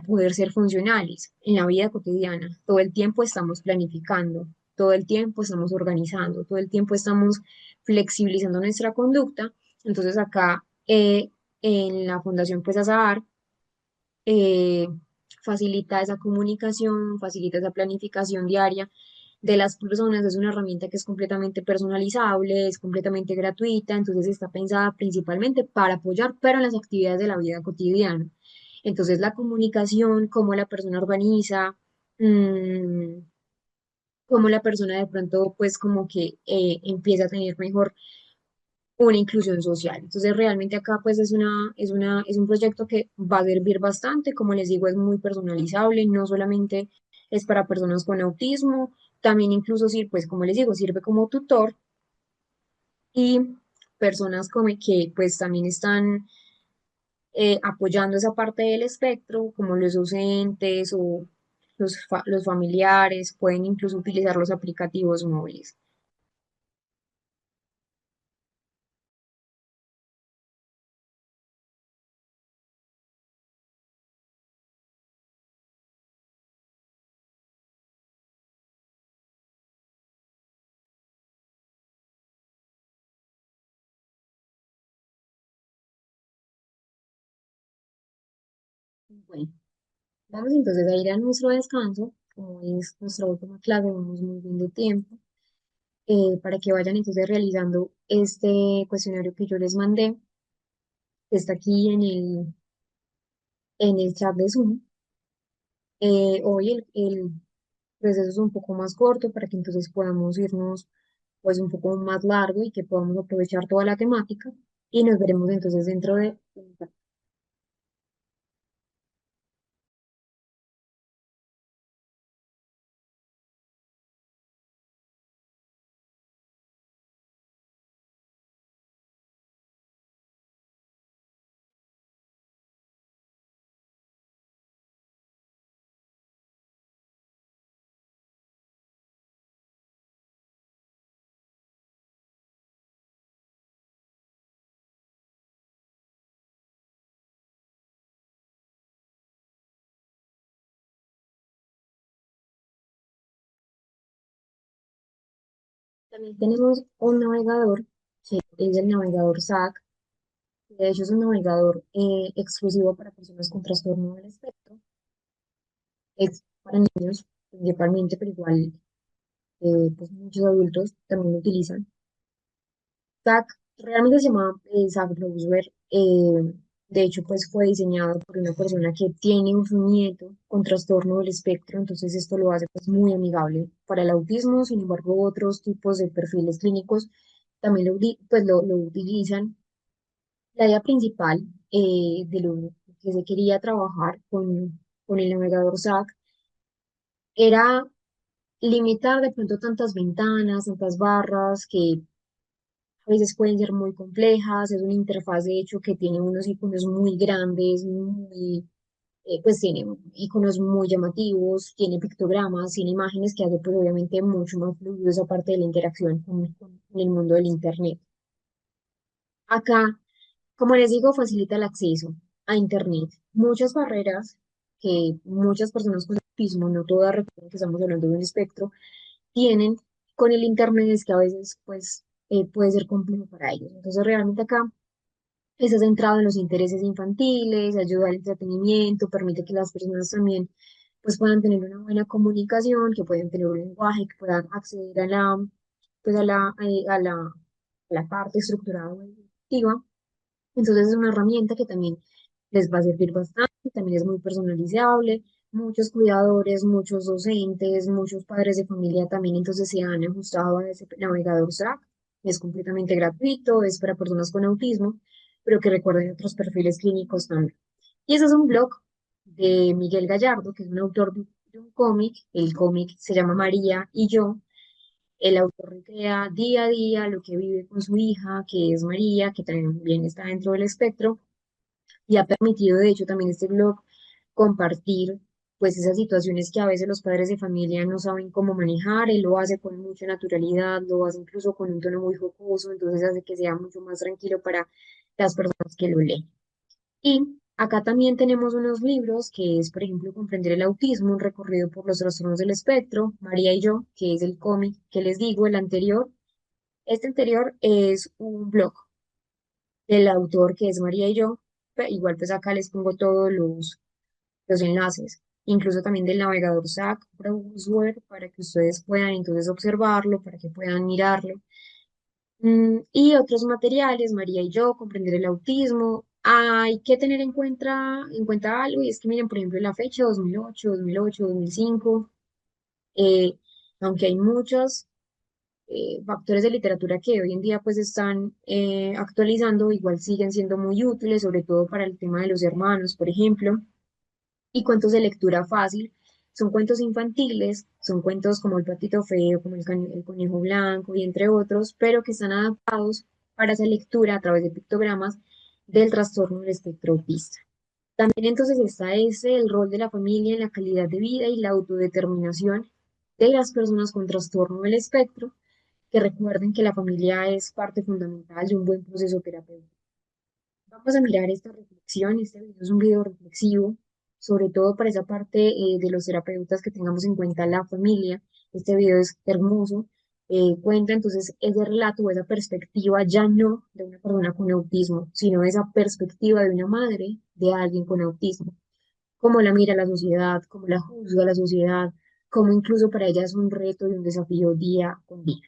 poder ser funcionales en la vida cotidiana. Todo el tiempo estamos planificando, todo el tiempo estamos organizando, todo el tiempo estamos flexibilizando nuestra conducta. Entonces acá en la Fundación pues Azahar eh, facilita esa comunicación, facilita esa planificación diaria de las personas. Es una herramienta que es completamente personalizable, es completamente gratuita, entonces está pensada principalmente para apoyar, pero en las actividades de la vida cotidiana. Entonces la comunicación, cómo la persona organiza, mm, cómo la persona de pronto pues como que empieza a tener mejor una inclusión social. Entonces, realmente acá pues es un proyecto que va a servir bastante, como les digo, es muy personalizable, no solamente es para personas con autismo, también incluso sirve, pues como les digo, sirve como tutor y personas como que pues también están apoyando esa parte del espectro, como los docentes o los familiares, pueden incluso utilizar los aplicativos móviles. Bueno, vamos entonces a ir a nuestro descanso. Como es nuestra última clase, vamos muy bien de tiempo, para que vayan entonces realizando este cuestionario que yo les mandé, que está aquí en el chat de Zoom. Hoy el proceso es un poco más corto para que entonces podamos irnos pues un poco más largo y que podamos aprovechar toda la temática y nos veremos entonces dentro de... También tenemos un navegador que es el navegador SAC. De hecho, es un navegador exclusivo para personas con trastorno del espectro. Es para niños principalmente, pero igual pues muchos adultos también lo utilizan. SAC realmente se llama SAC Browser. De hecho, pues fue diseñado por una persona que tiene un nieto con trastorno del espectro, entonces esto lo hace pues muy amigable para el autismo. Sin embargo, otros tipos de perfiles clínicos también lo utilizan. La idea principal de lo que se quería trabajar con el navegador SAC era limitar de pronto tantas ventanas, tantas barras que a veces pueden ser muy complejas. Es una interfaz de hecho que tiene unos iconos muy grandes, pues tiene iconos muy llamativos, tiene pictogramas, tiene imágenes que hace pues obviamente mucho más fluido esa parte de la interacción con el mundo del Internet. Acá, como les digo, facilita el acceso a Internet. Muchas barreras que muchas personas con autismo, no todas recuerden que estamos hablando de un espectro, tienen con el Internet es que a veces pues puede ser complejo para ellos. Entonces realmente acá está centrado en los intereses infantiles, ayuda al entretenimiento, permite que las personas también pues puedan tener una buena comunicación, que puedan tener un lenguaje, que puedan acceder a pues a la parte estructurada o educativa. Entonces es una herramienta que también les va a servir bastante, también es muy personalizable. Muchos cuidadores, muchos docentes, muchos padres de familia también entonces se han ajustado a ese navegador SRAC. Es completamente gratuito, es para personas con autismo, pero que recuerden otros perfiles clínicos también. Y ese es un blog de Miguel Gallardo, que es un autor de un cómic. El cómic se llama María y yo. El autor recrea día a día lo que vive con su hija, que es María, que también está dentro del espectro, y ha permitido, de hecho, también este blog compartir pues esas situaciones que a veces los padres de familia no saben cómo manejar. Él lo hace con mucha naturalidad, lo hace incluso con un tono muy jocoso, entonces hace que sea mucho más tranquilo para las personas que lo leen. Y acá también tenemos unos libros que es, por ejemplo, Comprender el autismo, un recorrido por los trastornos del espectro, María y yo, que es el cómic que les digo, el anterior. Este anterior es un blog del autor que es María y yo, igual pues acá les pongo todos los enlaces, incluso también del navegador SAC Browser para que ustedes puedan entonces observarlo, para que puedan mirarlo. Y otros materiales, María y yo, comprender el autismo. Hay que tener en cuenta algo, y es que miren, por ejemplo, la fecha 2008, 2005, eh, aunque hay muchos factores de literatura que hoy en día pues están actualizando, igual siguen siendo muy útiles, sobre todo para el tema de los hermanos, por ejemplo, y cuentos de lectura fácil. Son cuentos infantiles, son cuentos como El patito feo, como el conejo blanco y entre otros, pero que están adaptados para esa lectura a través de pictogramas del trastorno del espectro autista. También entonces está ese, el rol de la familia en la calidad de vida y la autodeterminación de las personas con trastorno del espectro, que recuerden que la familia es parte fundamental de un buen proceso terapéutico. Vamos a mirar esta reflexión. Este video es un video reflexivo, sobre todo para esa parte de los terapeutas que tengamos en cuenta la familia. Este video es hermoso. Cuenta entonces ese relato o esa perspectiva ya no de una persona con autismo, sino esa perspectiva de una madre de alguien con autismo. cómo la mira la sociedad, cómo la juzga la sociedad, cómo incluso para ella es un reto y un desafío día con día.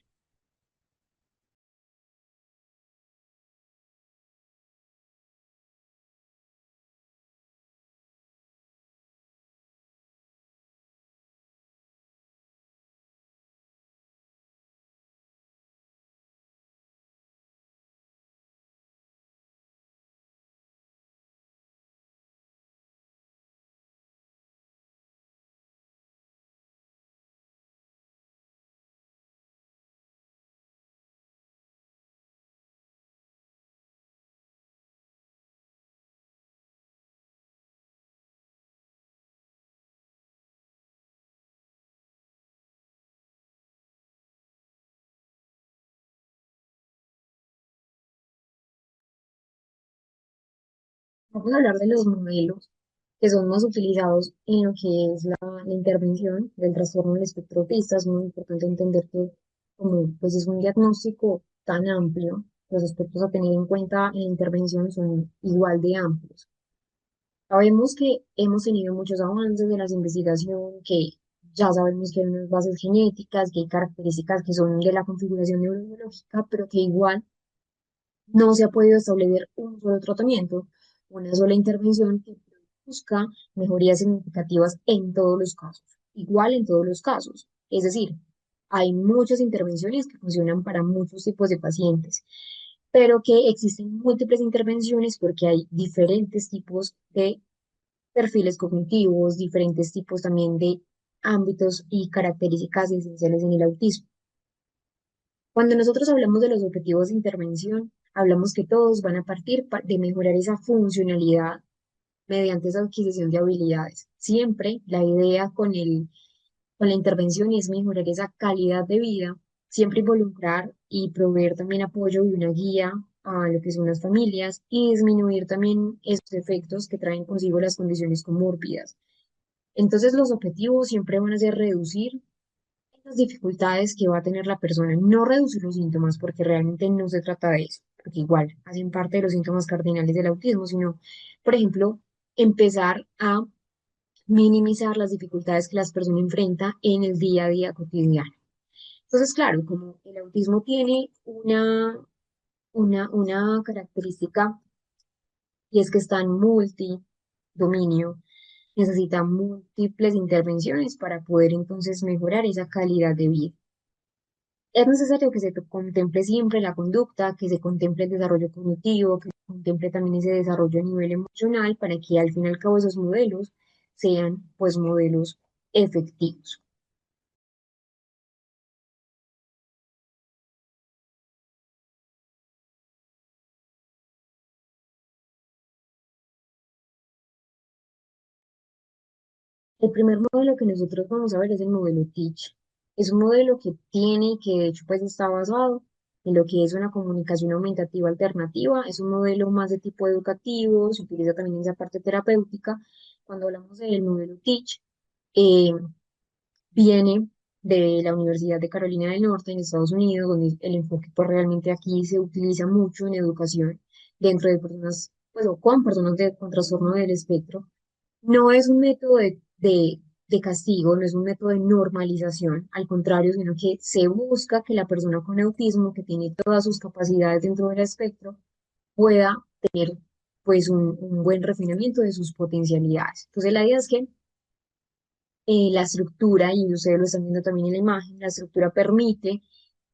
Vamos a hablar de los modelos que son más utilizados en lo que es la intervención del trastorno del espectro autista. Es muy importante entender que como pues es un diagnóstico tan amplio, los aspectos a tener en cuenta en la intervención son igual de amplios. Sabemos que hemos tenido muchos avances de las investigaciones, que ya sabemos que hay unas bases genéticas, que hay características que son de la configuración neurobiológica, pero que igual no se ha podido establecer un solo tratamiento, una sola intervención que busca mejorías significativas en todos los casos, igual en todos los casos. Es decir, hay muchas intervenciones que funcionan para muchos tipos de pacientes, pero que existen múltiples intervenciones porque hay diferentes tipos de perfiles cognitivos, diferentes tipos también de ámbitos y características esenciales en el autismo. Cuando nosotros hablamos de los objetivos de intervención, hablamos que todos van a partir de mejorar esa funcionalidad mediante esa adquisición de habilidades. Siempre la idea con la intervención es mejorar esa calidad de vida, siempre involucrar y proveer también apoyo y una guía a lo que son las familias y disminuir también esos efectos que traen consigo las condiciones comórbidas. Entonces los objetivos siempre van a ser reducir las dificultades que va a tener la persona, no reducir los síntomas, porque realmente no se trata de eso, porque igual hacen parte de los síntomas cardinales del autismo, sino, por ejemplo, empezar a minimizar las dificultades que las personas enfrentan en el día a día cotidiano. Entonces, claro, como el autismo tiene una característica y es que está en multidominio, necesita múltiples intervenciones para poder entonces mejorar esa calidad de vida. Es necesario que se contemple siempre la conducta, que se contemple el desarrollo cognitivo, que se contemple también ese desarrollo a nivel emocional para que al fin y al cabo esos modelos sean pues modelos efectivos. El primer modelo que nosotros vamos a ver es el modelo Teach. Es un modelo que tiene, que de hecho pues está basado en lo que es una comunicación aumentativa alternativa. Es un modelo más de tipo educativo, se utiliza también en esa parte terapéutica. Cuando hablamos del modelo Teach, eh, viene de la Universidad de Carolina del Norte en Estados Unidos, donde el enfoque pues realmente aquí se utiliza mucho en educación dentro de personas, pues o con personas con trastorno del espectro. No es un método de castigo, no es un método de normalización, al contrario, sino que se busca que la persona con autismo, que tiene todas sus capacidades dentro del espectro, pueda tener pues un buen refinamiento de sus potencialidades. Entonces la idea es que la estructura, y ustedes lo están viendo también en la imagen, la estructura permite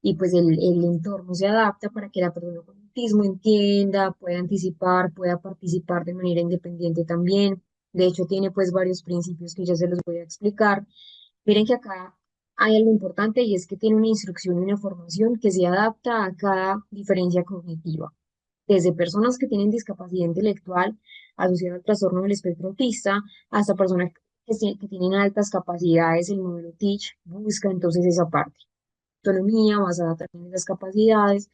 y pues el entorno se adapta para que la persona con autismo entienda, pueda anticipar, pueda participar de manera independiente también. De hecho, tiene pues varios principios que ya se los voy a explicar. Miren que acá hay algo importante y es que tiene una instrucción y una formación que se adapta a cada diferencia cognitiva desde personas que tienen discapacidad intelectual asociada al trastorno del espectro autista hasta personas que tienen altas capacidades. El modelo Teach busca entonces esa parte, autonomía basada también en las capacidades.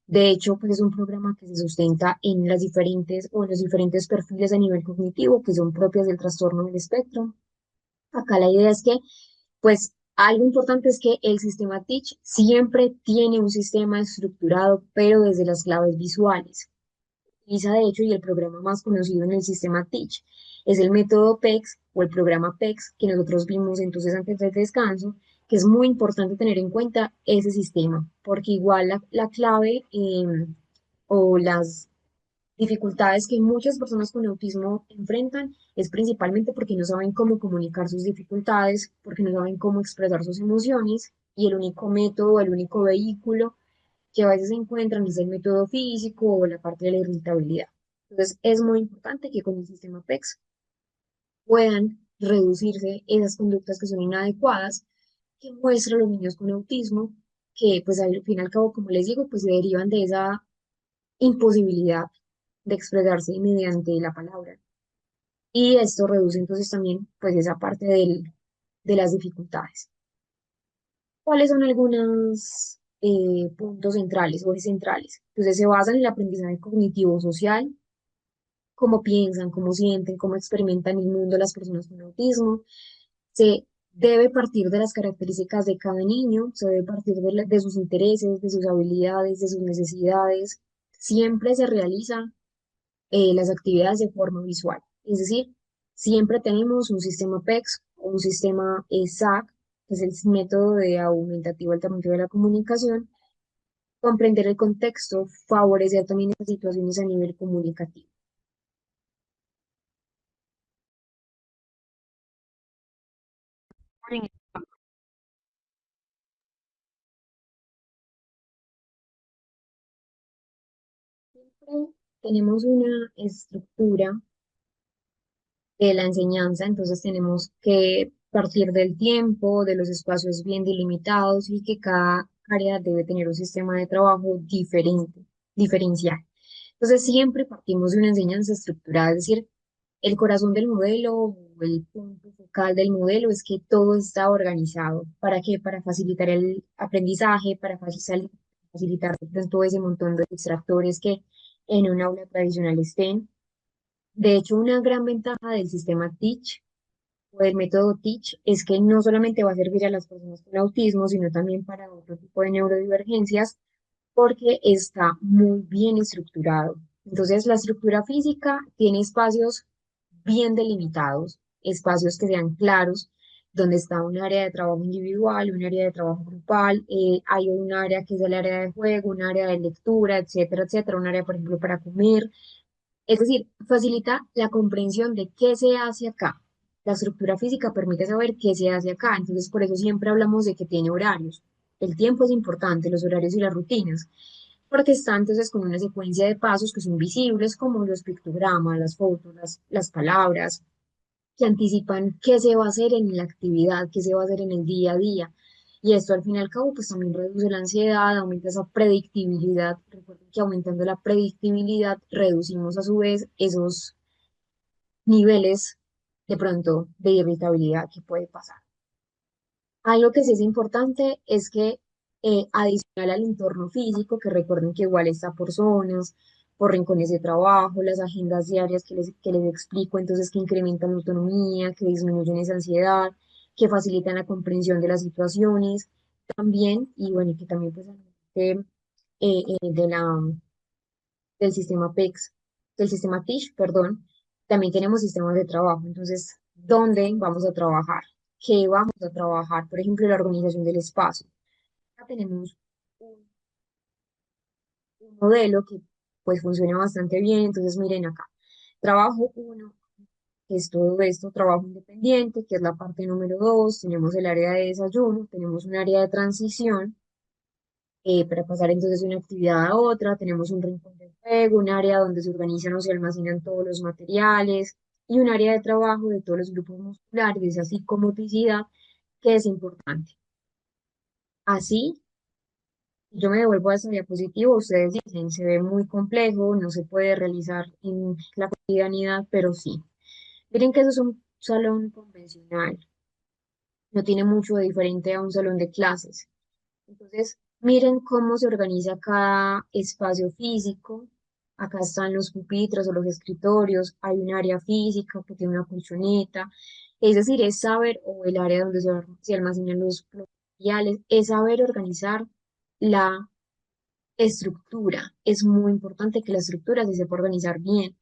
De hecho, pues es un programa que se sustenta en las diferentes o en los diferentes perfiles a nivel cognitivo que son propias del trastorno del espectro. Acá la idea es que, pues, algo importante es que el sistema Teach siempre tiene un sistema estructurado, pero desde las claves visuales. utiliza de hecho y el programa más conocido en el sistema Teach es el método PEX o el programa PEX que nosotros vimos entonces antes del descanso, que es muy importante tener en cuenta ese sistema, porque igual la clave o las dificultades que muchas personas con autismo enfrentan es principalmente porque no saben cómo comunicar sus dificultades, porque no saben cómo expresar sus emociones y el único método, el único vehículo que a veces se encuentran es el método físico o la parte de la irritabilidad. Entonces es muy importante que con el sistema PEX puedan reducirse esas conductas que son inadecuadas que muestran los niños con autismo, que pues al fin y al cabo, como les digo, pues se derivan de esa imposibilidad de expresarse mediante la palabra. Y esto reduce entonces también pues esa parte de las dificultades. ¿Cuáles son algunos puntos centrales o ejes centrales? Entonces se basan en el aprendizaje cognitivo social, cómo piensan, cómo sienten, cómo experimentan el mundo las personas con autismo. Se debe partir de las características de cada niño, se debe partir de sus intereses, de sus habilidades, de sus necesidades. Siempre se realiza las actividades de forma visual. Es decir, siempre tenemos un sistema PEX o un sistema SAC, que es el método de aumentativo alternativo de la comunicación, comprender el contexto, favorecer también estas situaciones a nivel comunicativo. Siempre tenemos una estructura de la enseñanza, entonces tenemos que partir del tiempo, de los espacios bien delimitados y que cada área debe tener un sistema de trabajo diferente, diferencial. Entonces siempre partimos de una enseñanza estructurada, es decir, el corazón del modelo o el punto focal del modelo es que todo está organizado. ¿Para qué? Para facilitar el aprendizaje, para facilitar todo ese montón de distractores que en un aula tradicional estén. De hecho, una gran ventaja del sistema Teach o del método Teach es que no solamente va a servir a las personas con autismo, sino también para otro tipo de neurodivergencias, porque está muy bien estructurado. Entonces, la estructura física tiene espacios bien delimitados, espacios que sean claros, donde está un área de trabajo individual, un área de trabajo grupal, hay un área que es el área de juego, un área de lectura, etcétera, etcétera, un área, por ejemplo, para comer, es decir, facilita la comprensión de qué se hace acá. La estructura física permite saber qué se hace acá, entonces por eso siempre hablamos de que tiene horarios. El tiempo es importante, los horarios y las rutinas, porque está entonces con una secuencia de pasos que son visibles, como los pictogramas, las fotos, las palabras, que anticipan qué se va a hacer en la actividad, qué se va a hacer en el día a día. Y esto al fin y al cabo pues también reduce la ansiedad, aumenta esa predictibilidad. Recuerden que aumentando la predictibilidad reducimos a su vez esos niveles de pronto de irritabilidad que puede pasar. Algo que sí es importante es que adicional al entorno físico, que recuerden que igual está por zonas, por rincones de trabajo, las agendas diarias que les explico, entonces que incrementan la autonomía, que disminuyen esa ansiedad, que facilitan la comprensión de las situaciones, también, y bueno, y que también pues de del sistema PEX, del sistema TISH, perdón, también tenemos sistemas de trabajo. Entonces, ¿dónde vamos a trabajar? ¿Qué vamos a trabajar? Por ejemplo, la organización del espacio. Acá tenemos un modelo que pues funciona bastante bien. Entonces, miren acá. Trabajo uno, que es todo esto, trabajo independiente, que es la parte número 2. Tenemos el área de desayuno, tenemos un área de transición para pasar entonces de una actividad a otra. Tenemos un rincón de juego, un área donde se organizan o se almacenan todos los materiales y un área de trabajo de todos los grupos musculares, así como psicomotricidad, que es importante. Así, si yo me devuelvo a esa diapositiva, ustedes dicen, se ve muy complejo, no se puede realizar en la cotidianidad, pero sí. Miren que eso es un salón convencional, no tiene mucho de diferente a un salón de clases. Entonces, miren cómo se organiza cada espacio físico. Acá están los pupitres o los escritorios, hay un área física que tiene una colchoneta, es decir, es saber, o el área donde se almacenan los materiales, es saber organizar la Estructura. Es muy importante que la estructura se sepa organizar bien.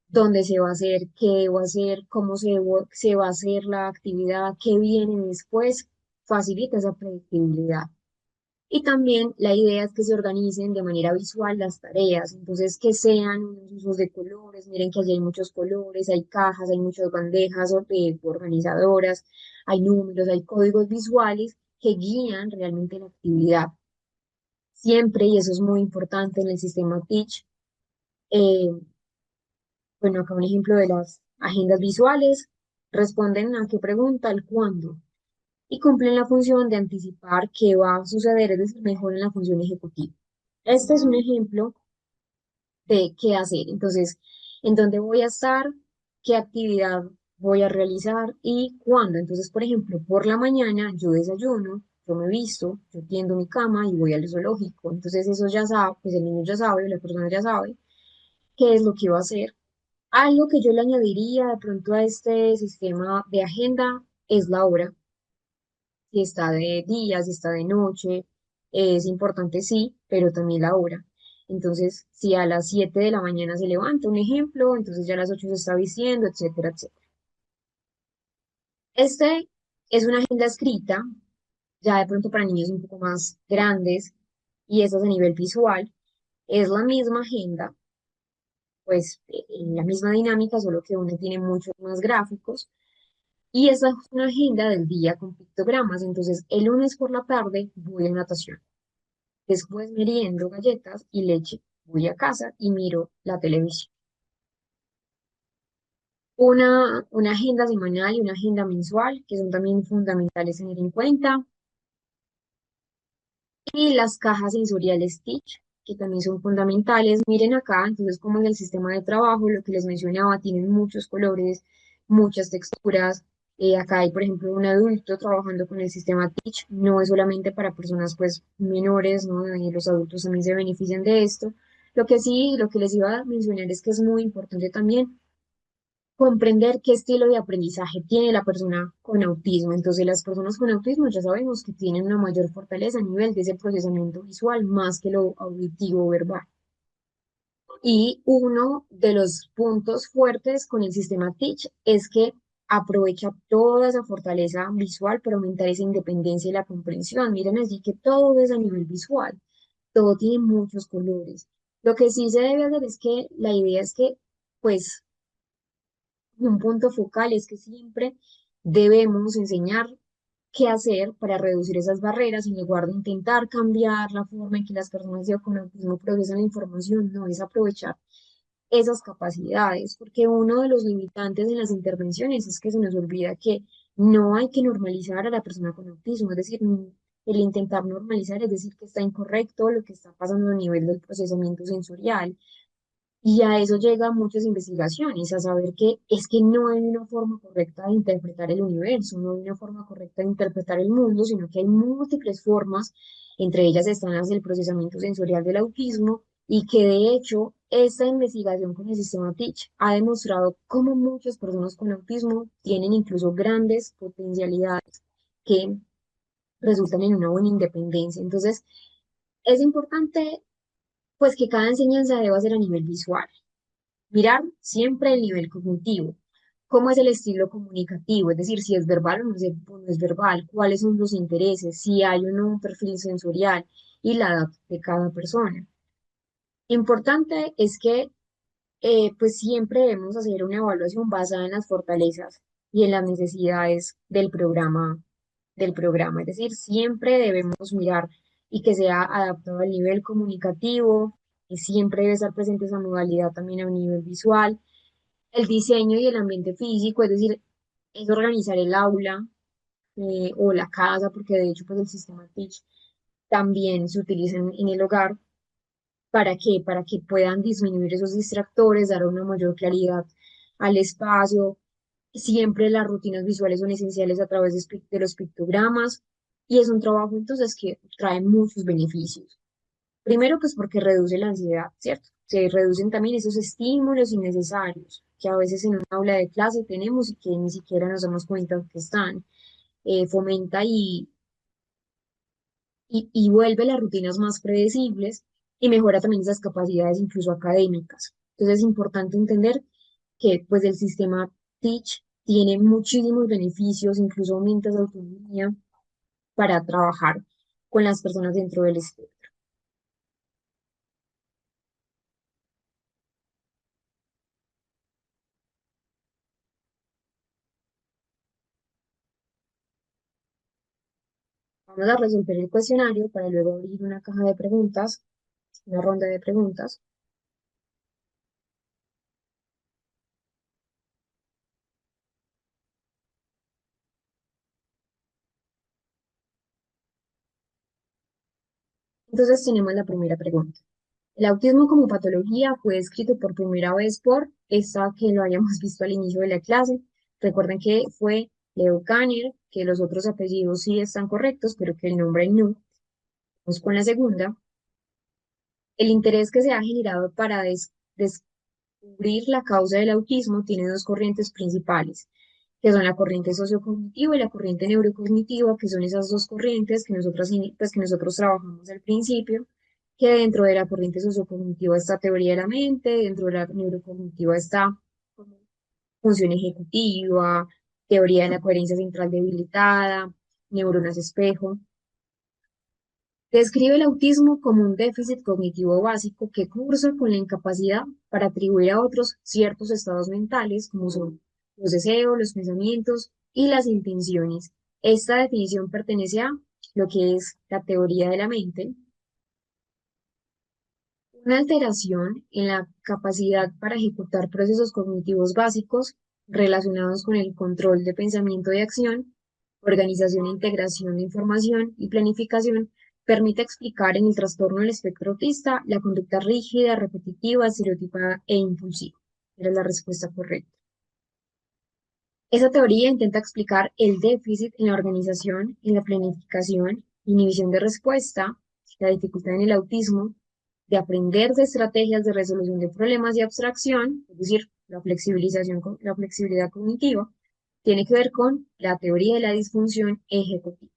Dónde se va a hacer, qué va a hacer, cómo se va a hacer la actividad, qué viene después, facilita esa predictibilidad. Y también la idea es que se organicen de manera visual las tareas, entonces que sean unos usos de colores, miren que allí hay muchos colores, hay cajas, hay muchas bandejas organizadoras, hay números, hay códigos visuales que guían realmente la actividad. Siempre, y eso es muy importante en el sistema Teach, eh, bueno, acá un ejemplo de las agendas visuales, responden a qué pregunta, el cuándo, y cumplen la función de anticipar qué va a suceder, es decir, mejoran la función ejecutiva. Este es un ejemplo de qué hacer. Entonces, en dónde voy a estar, qué actividad voy a realizar y cuándo. Entonces, por ejemplo, por la mañana yo desayuno, yo me visto, yo tiendo mi cama y voy al zoológico. Entonces, eso ya sabe, pues el niño ya sabe, la persona ya sabe qué es lo que va a hacer. Algo que yo le añadiría de pronto a este sistema de agenda es la hora, si está de día, si está de noche, es importante sí, pero también la hora. Entonces, si a las 7 de la mañana se levanta, un ejemplo, entonces ya a las 8 se está vistiendo, etcétera, etcétera. Este es una agenda escrita, ya de pronto para niños un poco más grandes, y esa es a nivel visual. Es la misma agenda, pues en la misma dinámica, solo que una tiene muchos más gráficos. Y esa es una agenda del día con pictogramas. Entonces, el lunes por la tarde voy a natación. Después meriendo galletas y leche. Voy a casa y miro la televisión. Una agenda semanal y una agenda mensual, que son también fundamentales tener en cuenta. Y las cajas sensoriales Stitch, que también son fundamentales. Miren acá, entonces, como en el sistema de trabajo, lo que les mencionaba, tienen muchos colores, muchas texturas. Acá hay, por ejemplo, un adulto trabajando con el sistema Teach. No es solamente para personas, pues, menores, ¿no? Y los adultos también se benefician de esto. Lo que sí, lo que les iba a mencionar es que es muy importante también comprender qué estilo de aprendizaje tiene la persona con autismo. Entonces, las personas con autismo ya sabemos que tienen una mayor fortaleza a nivel de ese procesamiento visual más que lo auditivo verbal. Y uno de los puntos fuertes con el sistema Teach es que aprovecha toda esa fortaleza visual para aumentar esa independencia y la comprensión. Miren allí que todo es a nivel visual, todo tiene muchos colores. Lo que sí se debe hacer es que la idea es que, pues, un punto focal es que siempre debemos enseñar qué hacer para reducir esas barreras en lugar de intentar cambiar la forma en que las personas con autismo procesan la información, no es aprovechar esas capacidades, porque uno de los limitantes en las intervenciones es que se nos olvida que no hay que normalizar a la persona con autismo, es decir, el intentar normalizar es decir que está incorrecto lo que está pasando a nivel del procesamiento sensorial. Y a eso llegan muchas investigaciones, a saber que es que no hay una forma correcta de interpretar el universo, no hay una forma correcta de interpretar el mundo, sino que hay múltiples formas, entre ellas están las del procesamiento sensorial del autismo, y que de hecho esta investigación con el sistema Teach ha demostrado cómo muchas personas con autismo tienen incluso grandes potencialidades que resultan en una buena independencia. Entonces, es importante pues que cada enseñanza deba ser a nivel visual. Mirar siempre el nivel cognitivo, cómo es el estilo comunicativo, es decir, si es verbal o no es verbal, cuáles son los intereses, si hay o no un perfil sensorial y la edad de cada persona. Importante es que pues siempre debemos hacer una evaluación basada en las fortalezas y en las necesidades del programa. Es decir, siempre debemos mirar y que sea adaptado al nivel comunicativo, y siempre debe estar presente esa modalidad también a un nivel visual. El diseño y el ambiente físico, es decir, es organizar el aula o la casa, porque de hecho pues el sistema Teach también se utiliza en el hogar. ¿Para qué? Para que puedan disminuir esos distractores, dar una mayor claridad al espacio. Siempre las rutinas visuales son esenciales a través de los pictogramas, y es un trabajo entonces que trae muchos beneficios. Primero, pues porque reduce la ansiedad, ¿cierto? Se reducen también esos estímulos innecesarios que a veces en un aula de clase tenemos y que ni siquiera nos damos cuenta que están. Fomenta y vuelve las rutinas más predecibles, y mejora también esas capacidades incluso académicas. Entonces es importante entender que pues el sistema Teach tiene muchísimos beneficios, incluso aumenta su autonomía para trabajar con las personas dentro del estudio. Vamos a resolver el cuestionario para luego abrir una caja de preguntas, una ronda de preguntas. Entonces tenemos la primera pregunta. El autismo como patología fue descrito por primera vez por esta que lo habíamos visto al inicio de la clase. Recuerden que fue Leo Kanner, que los otros apellidos sí están correctos, pero que el nombre no. Vamos con la segunda. El interés que se ha generado para descubrir la causa del autismo tiene dos corrientes principales, que son la corriente sociocognitiva y la corriente neurocognitiva, que son esas dos corrientes que pues, que nosotros trabajamos al principio, que dentro de la corriente sociocognitiva está teoría de la mente, dentro de la neurocognitiva está como función ejecutiva, teoría de la coherencia central debilitada, neuronas espejo. Describe el autismo como un déficit cognitivo básico que cursa con la incapacidad para atribuir a otros ciertos estados mentales, como son los deseos, los pensamientos y las intenciones. Esta definición pertenece a lo que es la teoría de la mente, una alteración en la capacidad para ejecutar procesos cognitivos básicos relacionados con el control de pensamiento y acción, organización e integración de información y planificación, permite explicar en el trastorno del espectro autista la conducta rígida, repetitiva, estereotipada e impulsiva. Era la respuesta correcta. Esa teoría intenta explicar el déficit en la organización, en la planificación, inhibición de respuesta, la dificultad en el autismo, de aprender de estrategias de resolución de problemas y abstracción, es decir, la flexibilidad cognitiva, tiene que ver con la teoría de la disfunción ejecutiva.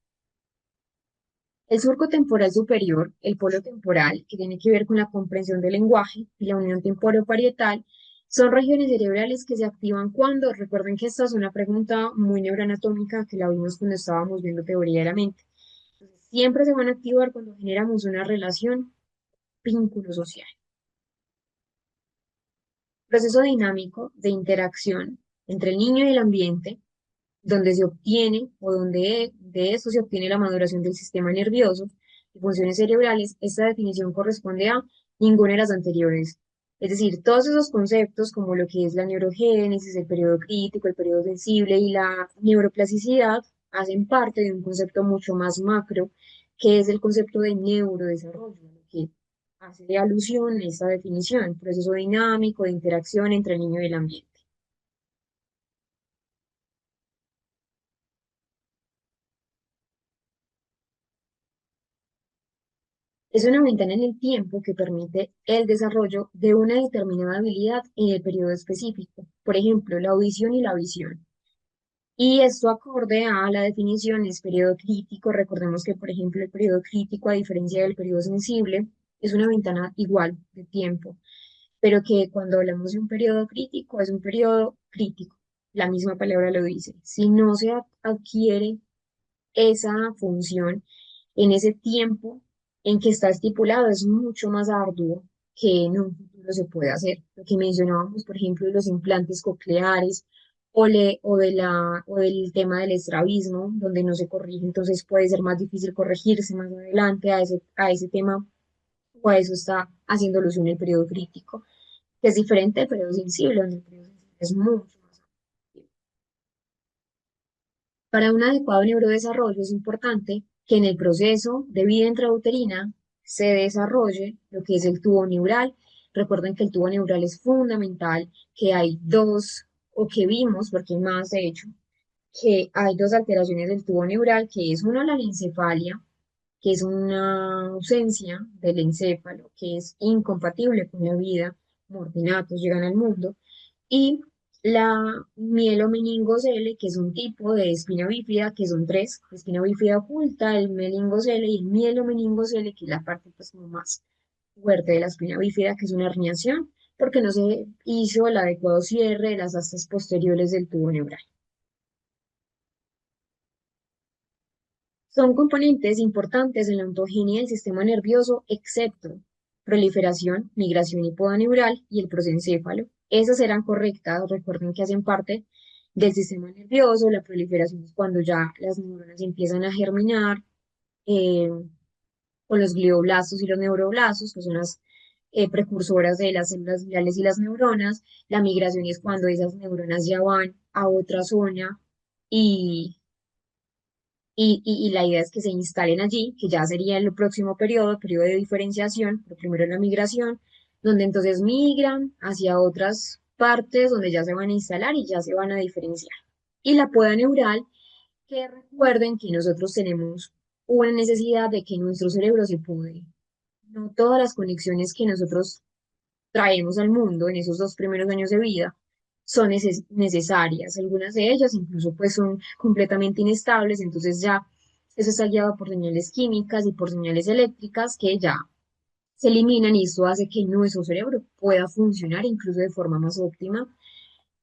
El surco temporal superior, el polo temporal, que tiene que ver con la comprensión del lenguaje, y la unión temporoparietal, son regiones cerebrales que se activan cuando, recuerden que esta es una pregunta muy neuroanatómica que la vimos cuando estábamos viendo teoría de la mente. Entonces, siempre se van a activar cuando generamos una relación vínculo social. Proceso dinámico de interacción entre el niño y el ambiente, donde se obtiene o donde de eso se obtiene la maduración del sistema nervioso y funciones cerebrales, esta definición corresponde a ninguna de las anteriores. Es decir, todos esos conceptos como lo que es la neurogénesis, el periodo crítico, el periodo sensible y la neuroplasticidad hacen parte de un concepto mucho más macro, que es el concepto de neurodesarrollo, lo que hace alusión a esta definición, proceso dinámico de interacción entre el niño y el ambiente. Es una ventana en el tiempo que permite el desarrollo de una determinada habilidad en el periodo específico, por ejemplo, la audición y la visión. Y esto acorde a la definición es periodo crítico. Recordemos que, por ejemplo, el periodo crítico, a diferencia del periodo sensible, es una ventana igual de tiempo, pero que cuando hablamos de un periodo crítico, es un periodo crítico. La misma palabra lo dice. Si no se adquiere esa función en ese tiempo en que está estipulado es mucho más arduo que en un futuro se puede hacer. Lo que mencionábamos, por ejemplo, de los implantes cocleares o del tema del estrabismo, donde no se corrige, entonces puede ser más difícil corregirse más adelante a ese tema o a eso está haciendo alusión el periodo crítico, que es diferente del periodo sensible, donde el periodo sensible es mucho más amplio. Para un adecuado neurodesarrollo es importante que en el proceso de vida intrauterina se desarrolle lo que es el tubo neural. Recuerden que el tubo neural es fundamental, que hay dos, o que vimos, porque hay más de hecho, que hay dos alteraciones del tubo neural, que es una la encefalia, que es una ausencia del encéfalo, que es incompatible con la vida, mortinatos llegan al mundo, y la mielomeningocele, que es un tipo de espina bífida, que son tres, espina bífida oculta, el meningocele y el mielomeningocele, que es la parte pues como más. fuerte de la espina bífida, que es una herniación, porque no se hizo el adecuado cierre de las astas posteriores del tubo neural. Son componentes importantes en la ontogenia del sistema nervioso, excepto proliferación, migración y poda neural y el prosencéfalo. Esas eran correctas, recuerden que hacen parte del sistema nervioso. La proliferación es cuando ya las neuronas empiezan a germinar, eh, con los glioblastos y los neuroblastos, que son las precursoras de las células gliales y las neuronas. La migración es cuando esas neuronas ya van a otra zona y y la idea es que se instalen allí, que ya sería el próximo periodo, periodo de diferenciación, pero primero la migración, donde entonces migran hacia otras partes donde ya se van a instalar y ya se van a diferenciar. Y la poda neural, que recuerden que nosotros tenemos una necesidad de que nuestro cerebro se pude. No todas las conexiones que nosotros traemos al mundo en esos 2 primeros años de vida son necesarias. Algunas de ellas incluso pues son completamente inestables, entonces ya eso está guiado por señales químicas y por señales eléctricas que ya se eliminan y eso hace que nuestro cerebro pueda funcionar incluso de forma más óptima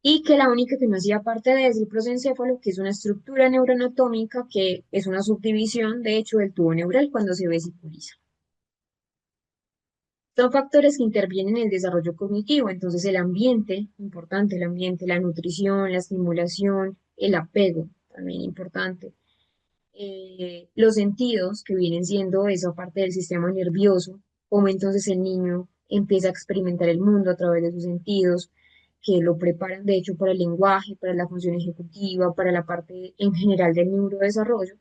y que la única que no hacía parte de es el prosencéfalo, que es una estructura neuroanatómica que es una subdivisión de hecho del tubo neural cuando se vesiculiza. Son factores que intervienen en el desarrollo cognitivo, entonces el ambiente, importante el ambiente, la nutrición, la estimulación, el apego, también importante. Los sentidos, que vienen siendo esa parte del sistema nervioso, como entonces el niño empieza a experimentar el mundo a través de sus sentidos, que lo preparan de hecho para el lenguaje, para la función ejecutiva, para la parte en general del neurodesarrollo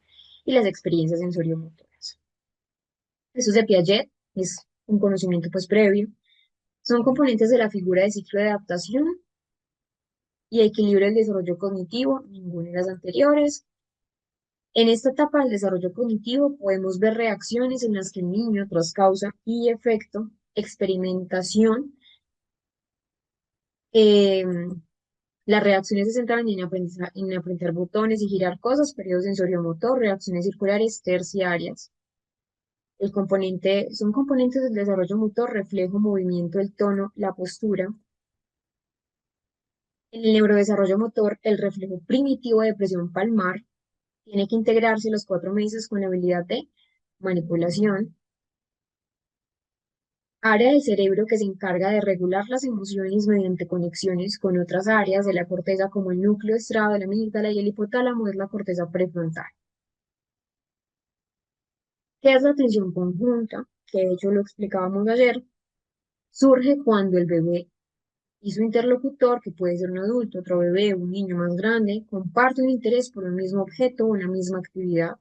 y las experiencias sensoriomotoras. Eso es de Piaget, es un conocimiento pues previo. Son componentes de la figura de ciclo de adaptación y equilibrio del desarrollo cognitivo, ninguna de las anteriores. En esta etapa del desarrollo cognitivo podemos ver reacciones en las que el niño, tras causa y efecto, experimentación, eh, las reacciones se centran en aprender botones y girar cosas, periodo sensoriomotor, reacciones circulares terciarias. Son componentes del desarrollo motor, reflejo, movimiento, el tono, la postura. En el neurodesarrollo motor, el reflejo primitivo de presión palmar tiene que integrarse los 4 meses con la habilidad de manipulación, área del cerebro que se encarga de regular las emociones mediante conexiones con otras áreas de la corteza como el núcleo estriado, la amígdala y el hipotálamo es la corteza prefrontal. ¿Qué es la atención conjunta? Que de hecho lo explicábamos ayer, surge cuando el bebé y su interlocutor, que puede ser un adulto, otro bebé, un niño más grande, comparte un interés por un mismo objeto o una misma actividad.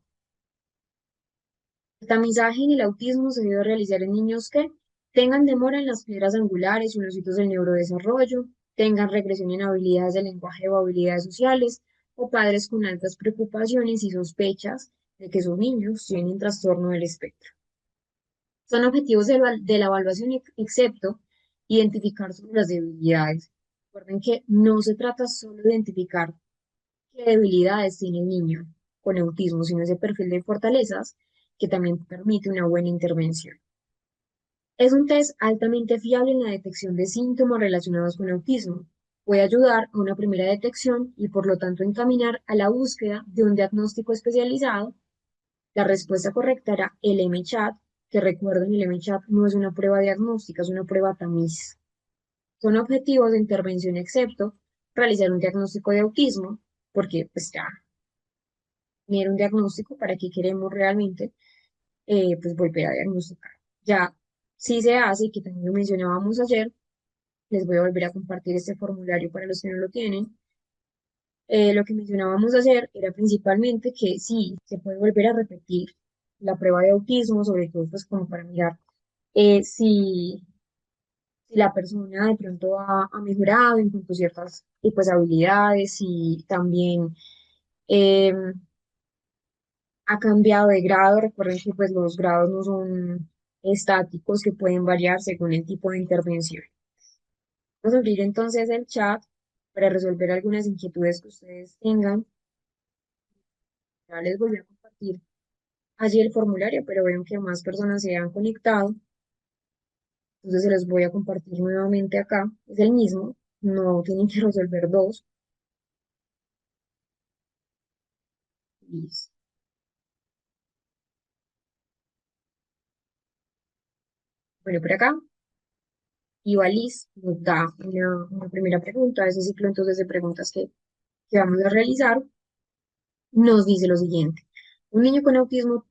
El tamizaje en el autismo se debe realizar en niños que tengan demora en las piedras angulares o en los hitos del neurodesarrollo, tengan regresión en habilidades de lenguaje o habilidades sociales, o padres con altas preocupaciones y sospechas de que sus niños tienen trastorno del espectro. Son objetivos de la evaluación excepto identificar solo las debilidades. Recuerden que no se trata solo de identificar qué debilidades tiene el niño con autismo, sino ese perfil de fortalezas que también permite una buena intervención. Es un test altamente fiable en la detección de síntomas relacionados con autismo. Puede ayudar a una primera detección y por lo tanto encaminar a la búsqueda de un diagnóstico especializado. La respuesta correcta era el MCHAT, que recuerden, el MCHAT no es una prueba diagnóstica, es una prueba tamiz. Son objetivos de intervención excepto realizar un diagnóstico de autismo, porque pues ya tener un diagnóstico para qué queremos realmente, pues volver a diagnosticar. Ya sí se hace, y que también lo mencionábamos ayer, les voy a volver a compartir este formulario para los que no lo tienen. Lo que mencionábamos ayer era principalmente que sí, se puede volver a repetir la prueba de autismo, sobre todo pues como para mirar si la persona de pronto ha mejorado en cuanto a ciertas pues, habilidades y también eh, ha cambiado de grado. Recuerden que pues los grados no son estáticos, que pueden variar según el tipo de intervención. Vamos a abrir entonces el chat para resolver algunas inquietudes que ustedes tengan. Ya les voy a compartir allí el formulario, pero veo que más personas se han conectado. Entonces se los voy a compartir nuevamente acá. Es el mismo, no tienen que resolver dos. Listo. Bueno, por acá, Liz nos da una primera pregunta, ese ciclo entonces de preguntas que vamos a realizar, nos dice lo siguiente. Un niño con autismo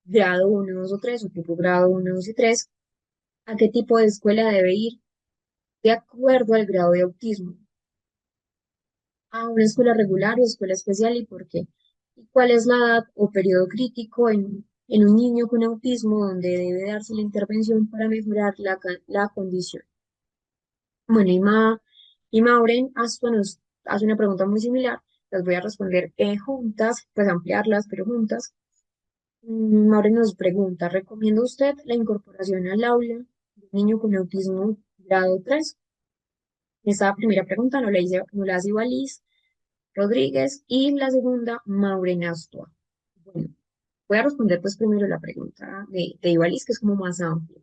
grado uno 2 o 3 o tipo grado uno 2 y 3, ¿a qué tipo de escuela debe ir de acuerdo al grado de autismo? ¿A una escuela regular o escuela especial y por qué? ¿Y cuál es la edad o periodo crítico en un niño con autismo donde debe darse la intervención para mejorar la condición? Bueno, y Maureen Aston nos hace una pregunta muy similar. Las voy a responder juntas, pues ampliarlas, pero juntas. Maureen nos pregunta, ¿recomienda usted la incorporación al aula de un niño con autismo grado 3? Esta primera pregunta no la hace Liz Rodríguez y la segunda, Maureen Aston. Bueno, voy a responder pues primero la pregunta de Ibaliz, que es como más amplia.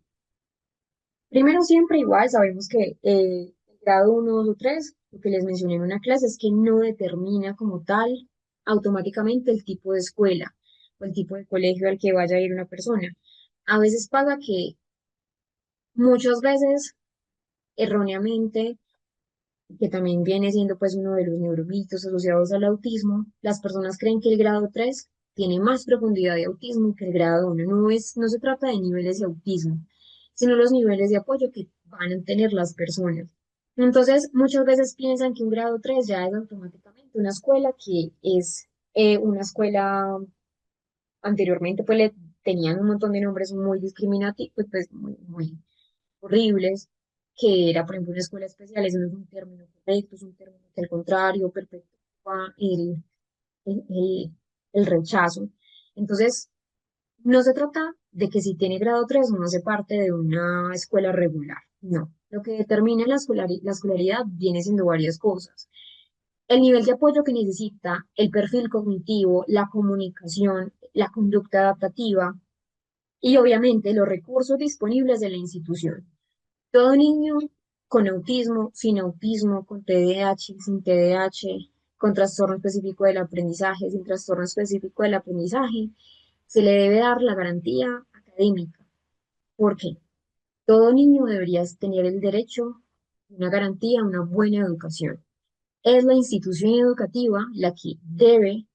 Primero, siempre igual, sabemos que el grado uno 2 o 3 lo que les mencioné en una clase es que no determina como tal automáticamente el tipo de escuela o el tipo de colegio al que vaya a ir una persona. A veces pasa que muchas veces, erróneamente, que también viene siendo pues uno de los neuromitos asociados al autismo, las personas creen que el grado 3 tiene más profundidad de autismo que el grado uno. No se trata de niveles de autismo, sino los niveles de apoyo que van a tener las personas. Entonces, muchas veces piensan que un grado 3 ya es automáticamente una escuela que es una escuela anteriormente, pues le tenían un montón de nombres muy discriminativos, pues muy horribles, que era, por ejemplo, una escuela especial. Eso no es un término correcto, es un término que al contrario perpetúa el, el- el rechazo. Entonces, no se trata de que si tiene grado 3 no hace parte de una escuela regular, no. Lo que determina la escolaridad viene siendo varias cosas. El nivel de apoyo que necesita, el perfil cognitivo, la comunicación, la conducta adaptativa y obviamente los recursos disponibles de la institución. Todo niño con autismo, sin autismo, con TDAH, sin TDAH, con trastorno específico del aprendizaje, sin trastorno específico del aprendizaje, se le debe dar la garantía académica. ¿Por qué? Todo niño debería tener el derecho a una garantía, a una buena educación. Es la institución educativa la que debe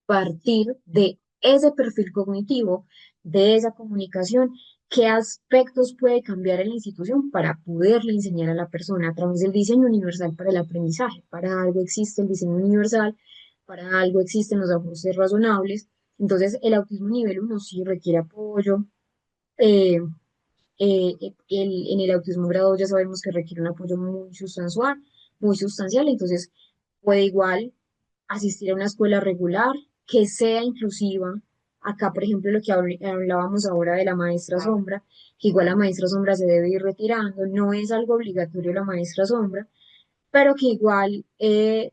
partir de ese perfil cognitivo, de esa comunicación, qué aspectos puede cambiar en la institución para poderle enseñar a la persona a través del diseño universal para el aprendizaje. Para algo existe el diseño universal, para algo existen los ajustes razonables. Entonces, el autismo nivel uno sí requiere apoyo. eh, en el autismo grado ya sabemos que requiere un apoyo muy sustancial, entonces puede igual asistir a una escuela regular que sea inclusiva. Acá, por ejemplo, lo que hablábamos ahora de la maestra sombra, que igual la maestra sombra se debe ir retirando, no es algo obligatorio la maestra sombra, pero que igual es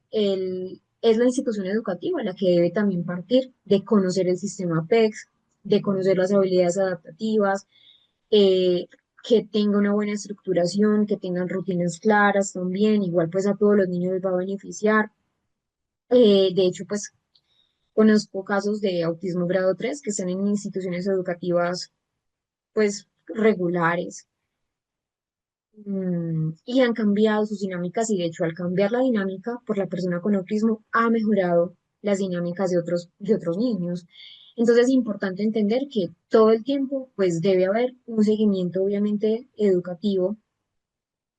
la institución educativa la que debe también partir de conocer el sistema PECS, de conocer las habilidades adaptativas, eh, que tenga una buena estructuración, que tengan rutinas claras también, igual pues a todos los niños les va a beneficiar. De hecho, pues conozco casos de autismo grado 3 que están en instituciones educativas pues regulares, y han cambiado sus dinámicas y de hecho al cambiar la dinámica por la persona con autismo ha mejorado las dinámicas de otros niños. Entonces es importante entender que todo el tiempo pues debe haber un seguimiento obviamente educativo,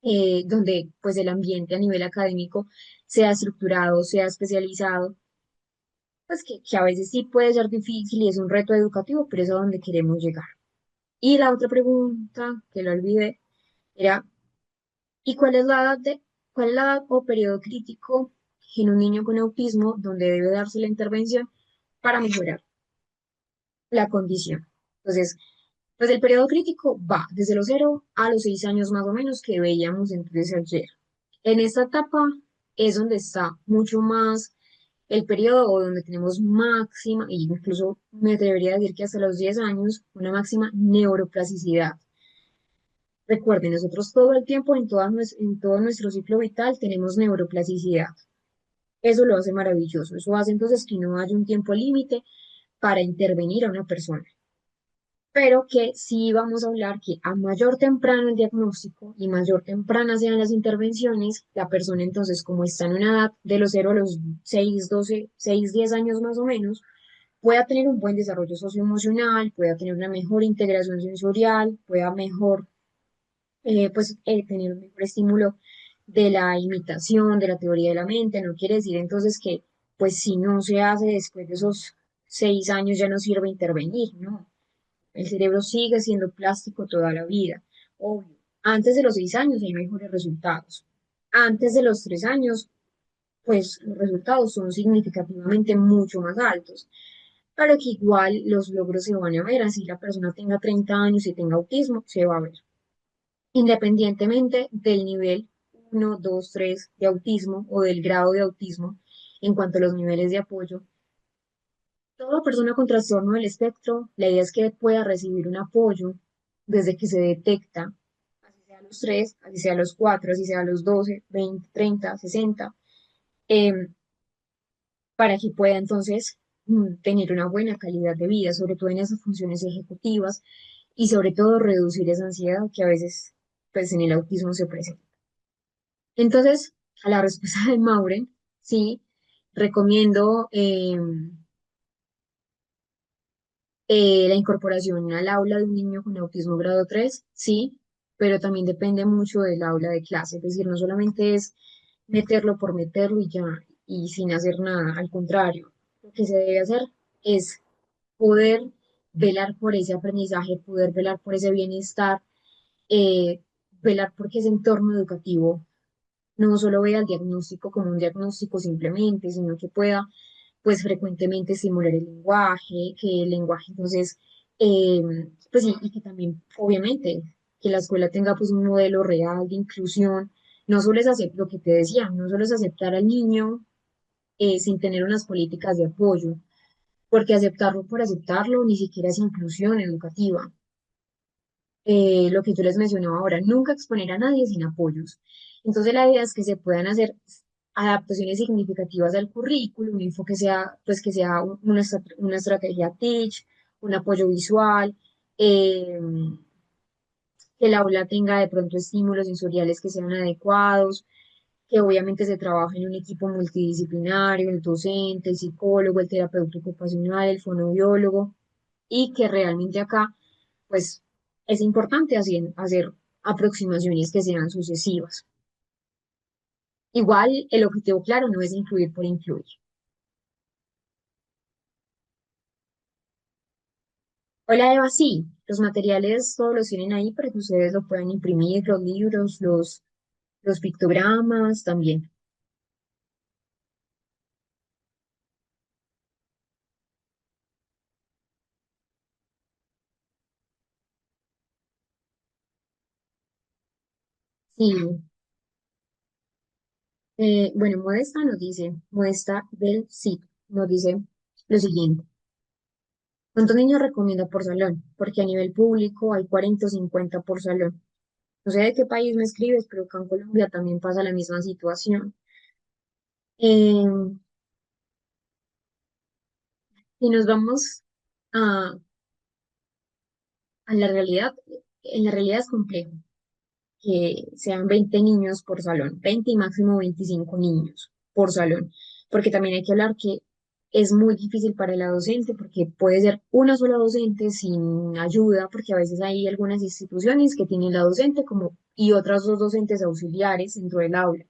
donde pues el ambiente a nivel académico sea estructurado, sea especializado, pues que a veces sí puede ser difícil y es un reto educativo, pero es a donde queremos llegar. Y la otra pregunta que lo olvidé era, ¿y cuál es la edad o periodo crítico en un niño con autismo donde debe darse la intervención para mejorar la condición? Entonces, pues el periodo crítico va desde los 0 a los 6 años más o menos que veíamos entonces ayer. En esta etapa es donde está mucho más el periodo o donde tenemos máxima, e incluso me atrevería a decir que hasta los 10 años, una máxima neuroplasticidad. Recuerden, nosotros todo el tiempo, en todo nuestro ciclo vital, tenemos neuroplasticidad. Eso lo hace maravilloso. Eso hace entonces que no haya un tiempo límite para intervenir a una persona. Pero que sí vamos a hablar que a mayor temprano el diagnóstico y mayor temprana sean las intervenciones, la persona entonces, como está en una edad de los 0 a los 6 12 6 10 años más o menos, pueda tener un buen desarrollo socioemocional, pueda tener una mejor integración sensorial, pueda mejor, tener un mejor estímulo de la imitación, de la teoría de la mente. No quiere decir entonces que, pues si no se hace después de esos 6 años ya no sirve intervenir, ¿no? El cerebro sigue siendo plástico toda la vida. Obvio, antes de los 6 años hay mejores resultados. Antes de los 3 años, pues los resultados son significativamente mucho más altos, pero que igual los logros se van a ver, así la persona tenga 30 años y tenga autismo, se va a ver, independientemente del nivel 1, 2, 3 de autismo o del grado de autismo en cuanto a los niveles de apoyo. Toda persona con trastorno del espectro, la idea es que pueda recibir un apoyo desde que se detecta, así sea a los 3, así sea a los 4, así sea a los 12, 20, 30, 60, em, para que pueda entonces tener una buena calidad de vida, sobre todo en esas funciones ejecutivas y sobre todo reducir esa ansiedad que a veces pues en el autismo se presenta. Entonces, a la respuesta de Maureen, sí, recomiendo la incorporación al aula de un niño con autismo grado 3, sí, pero también depende mucho del aula de clase, es decir, no solamente es meterlo por meterlo y ya, y sin hacer nada, al contrario, lo que se debe hacer es poder velar por ese aprendizaje, poder velar por ese bienestar, eh, velar porque ese entorno educativo no solo vea el diagnóstico como un diagnóstico simplemente, sino que pueda pues frecuentemente estimular el lenguaje, que el lenguaje entonces, eh, pues sí, y que también obviamente que la escuela tenga pues un modelo real de inclusión, no solo es aceptar lo que te decía, no solo es aceptar al niño sin tener unas políticas de apoyo, porque aceptarlo por aceptarlo ni siquiera es inclusión educativa. Lo que yo les mencionaba ahora, nunca exponer a nadie sin apoyos. Entonces la idea es que se puedan hacer adaptaciones significativas al currículum, un enfoque sea, pues que sea una estrategia teach, un apoyo visual, eh, que el aula tenga de pronto estímulos sensoriales que sean adecuados, que obviamente se trabaje en un equipo multidisciplinario, el docente, el psicólogo, el terapeuta ocupacional, el fonoaudiólogo, y que realmente acá, pues, es importante hacer aproximaciones que sean sucesivas. Igual, el objetivo claro no es incluir por incluir. Hola Eva, sí, los materiales todos los tienen ahí para que ustedes lo puedan imprimir, los libros, los pictogramas también. Sí, bueno, Modesta del CID nos dice lo siguiente. ¿Cuántos niños recomienda por salón? Porque a nivel público hay 40 o 50 por salón. No sé de qué país me escribes, pero acá en Colombia también pasa la misma situación. Eh, si nos vamos a, a la realidad, en la realidad es complejo que sean 20 niños por salón, 20 y máximo 25 niños por salón, porque también hay que hablar que es muy difícil para la docente, porque puede ser una sola docente sin ayuda, porque a veces hay algunas instituciones que tienen la docente como y otras dos docentes auxiliares dentro del aula,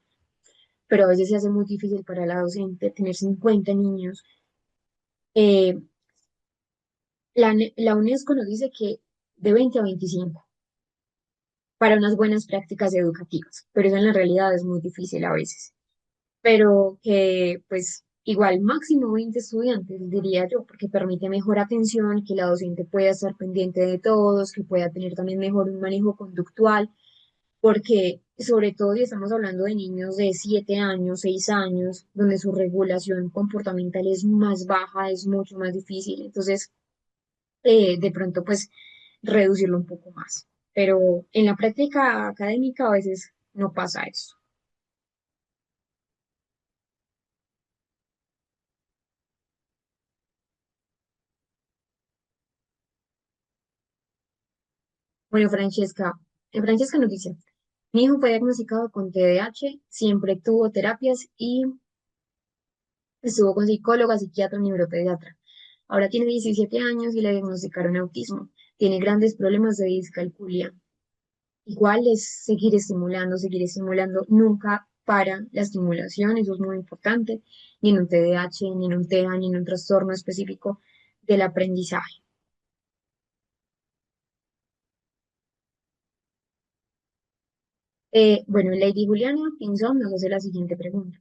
pero a veces se hace muy difícil para la docente tener 50 niños. Eh, la UNESCO nos dice que de 20 a 25 para unas buenas prácticas educativas, pero eso en la realidad es muy difícil a veces. Pero que pues igual máximo 20 estudiantes, diría yo, porque permite mejor atención, que la docente pueda estar pendiente de todos, que pueda tener también mejor un manejo conductual, porque sobre todo si estamos hablando de niños de 7 años, 6 años, donde su regulación comportamental es más baja, es mucho más difícil. Entonces, de pronto, pues, reducirlo un poco más. pero en la práctica académica a veces no pasa eso. Bueno, Francesca nos dice, mi hijo fue diagnosticado con TDAH, siempre tuvo terapias y estuvo con psicóloga, psiquiatra, neuropediatra. Ahora tiene 17 años y le diagnosticaron autismo. Tiene grandes problemas de discalculia. Igual es seguir estimulando, nunca para la estimulación, eso es muy importante, ni en un TDAH, ni en un TEA, ni en un trastorno específico del aprendizaje. Bueno, Lady Juliana Pinzón nos hace la siguiente pregunta.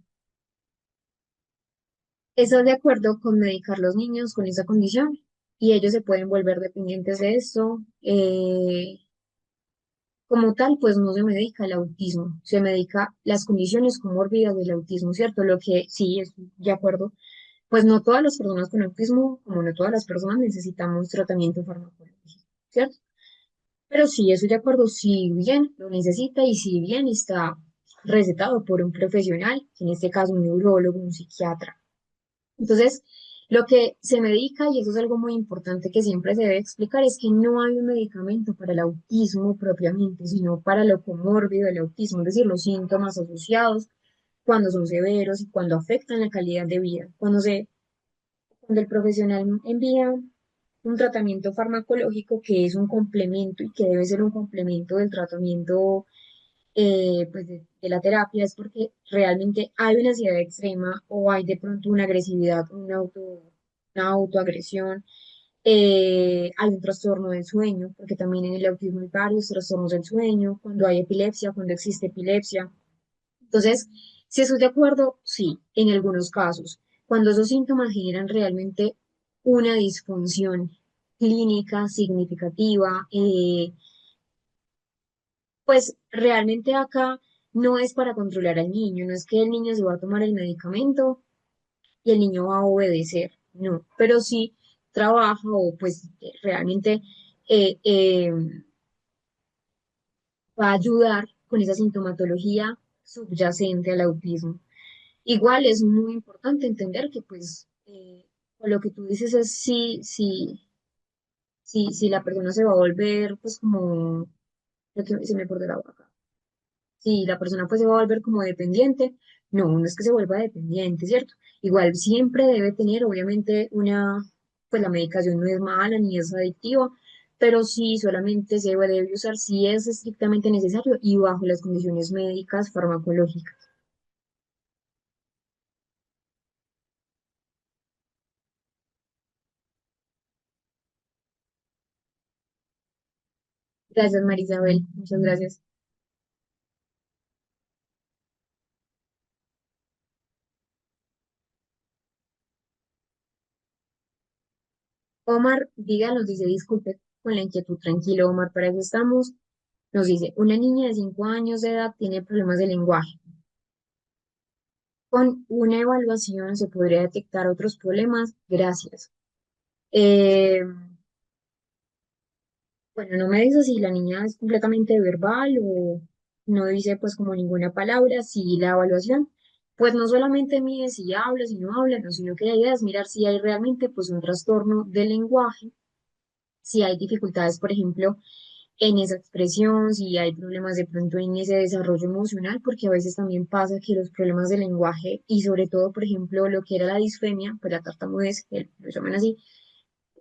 ¿Estás de acuerdo con medicar los niños con esa condición? Y ellos se pueden volver dependientes de esto. Como tal, pues no se medica el autismo, se medica las condiciones comórbidas del autismo, ¿cierto? Lo que sí es de acuerdo, pues no todas las personas con autismo, como no todas las personas necesitamos tratamiento farmacológico, ¿cierto? Pero sí, estoy de acuerdo, si bien lo necesita y si bien está recetado por un profesional, en este caso un neurólogo, un psiquiatra. Entonces, lo que se medica, y eso es algo muy importante que siempre se debe explicar, es que no hay un medicamento para el autismo propiamente, sino para lo comórbido del autismo, es decir, los síntomas asociados cuando son severos y cuando afectan la calidad de vida. Cuando el profesional envía un tratamiento farmacológico que es un complemento y que debe ser un complemento del tratamiento pues de la terapia, es porque realmente hay una ansiedad extrema o hay de pronto una agresividad, una autoagresión, hay un trastorno del sueño, porque también en el autismo hay varios trastornos del sueño, cuando hay epilepsia, cuando existe epilepsia. Entonces, si estoy de acuerdo, sí, en algunos casos, cuando esos síntomas generan realmente una disfunción clínica significativa, pues realmente acá no es para controlar al niño, no es que el niño se va a tomar el medicamento y el niño va a obedecer, no, pero sí trabaja o pues realmente eh, eh, va a ayudar con esa sintomatología subyacente al autismo. Igual es muy importante entender que pues con lo que tú dices es si la persona se va a volver pues como, lo que se me por de la boca si la persona pues se va a volver como dependiente, no, no es que se vuelva dependiente, ¿cierto? Igual siempre debe tener, obviamente, pues la medicación no es mala ni es adictiva, pero sí solamente se debe usar si es estrictamente necesario y bajo las condiciones médicas farmacológicas. Gracias, Marisabel, muchas gracias. Omar, diga, nos dice, disculpe con la inquietud, tranquilo, Omar, para eso estamos. Nos dice, una niña de 5 años de edad tiene problemas de lenguaje. Con una evaluación se podría detectar otros problemas. Gracias. Eh, bueno, no me dice si la niña es completamente verbal o no dice pues como ninguna palabra, si la evaluación pues no solamente mide si habla, si no habla, no, sino que la idea es mirar si hay realmente pues un trastorno del lenguaje, si hay dificultades, por ejemplo, en esa expresión, si hay problemas de pronto en ese desarrollo emocional, porque a veces también pasa que los problemas del lenguaje y sobre todo, por ejemplo, lo que era la disfemia, pues la tartamudez, que lo llaman así,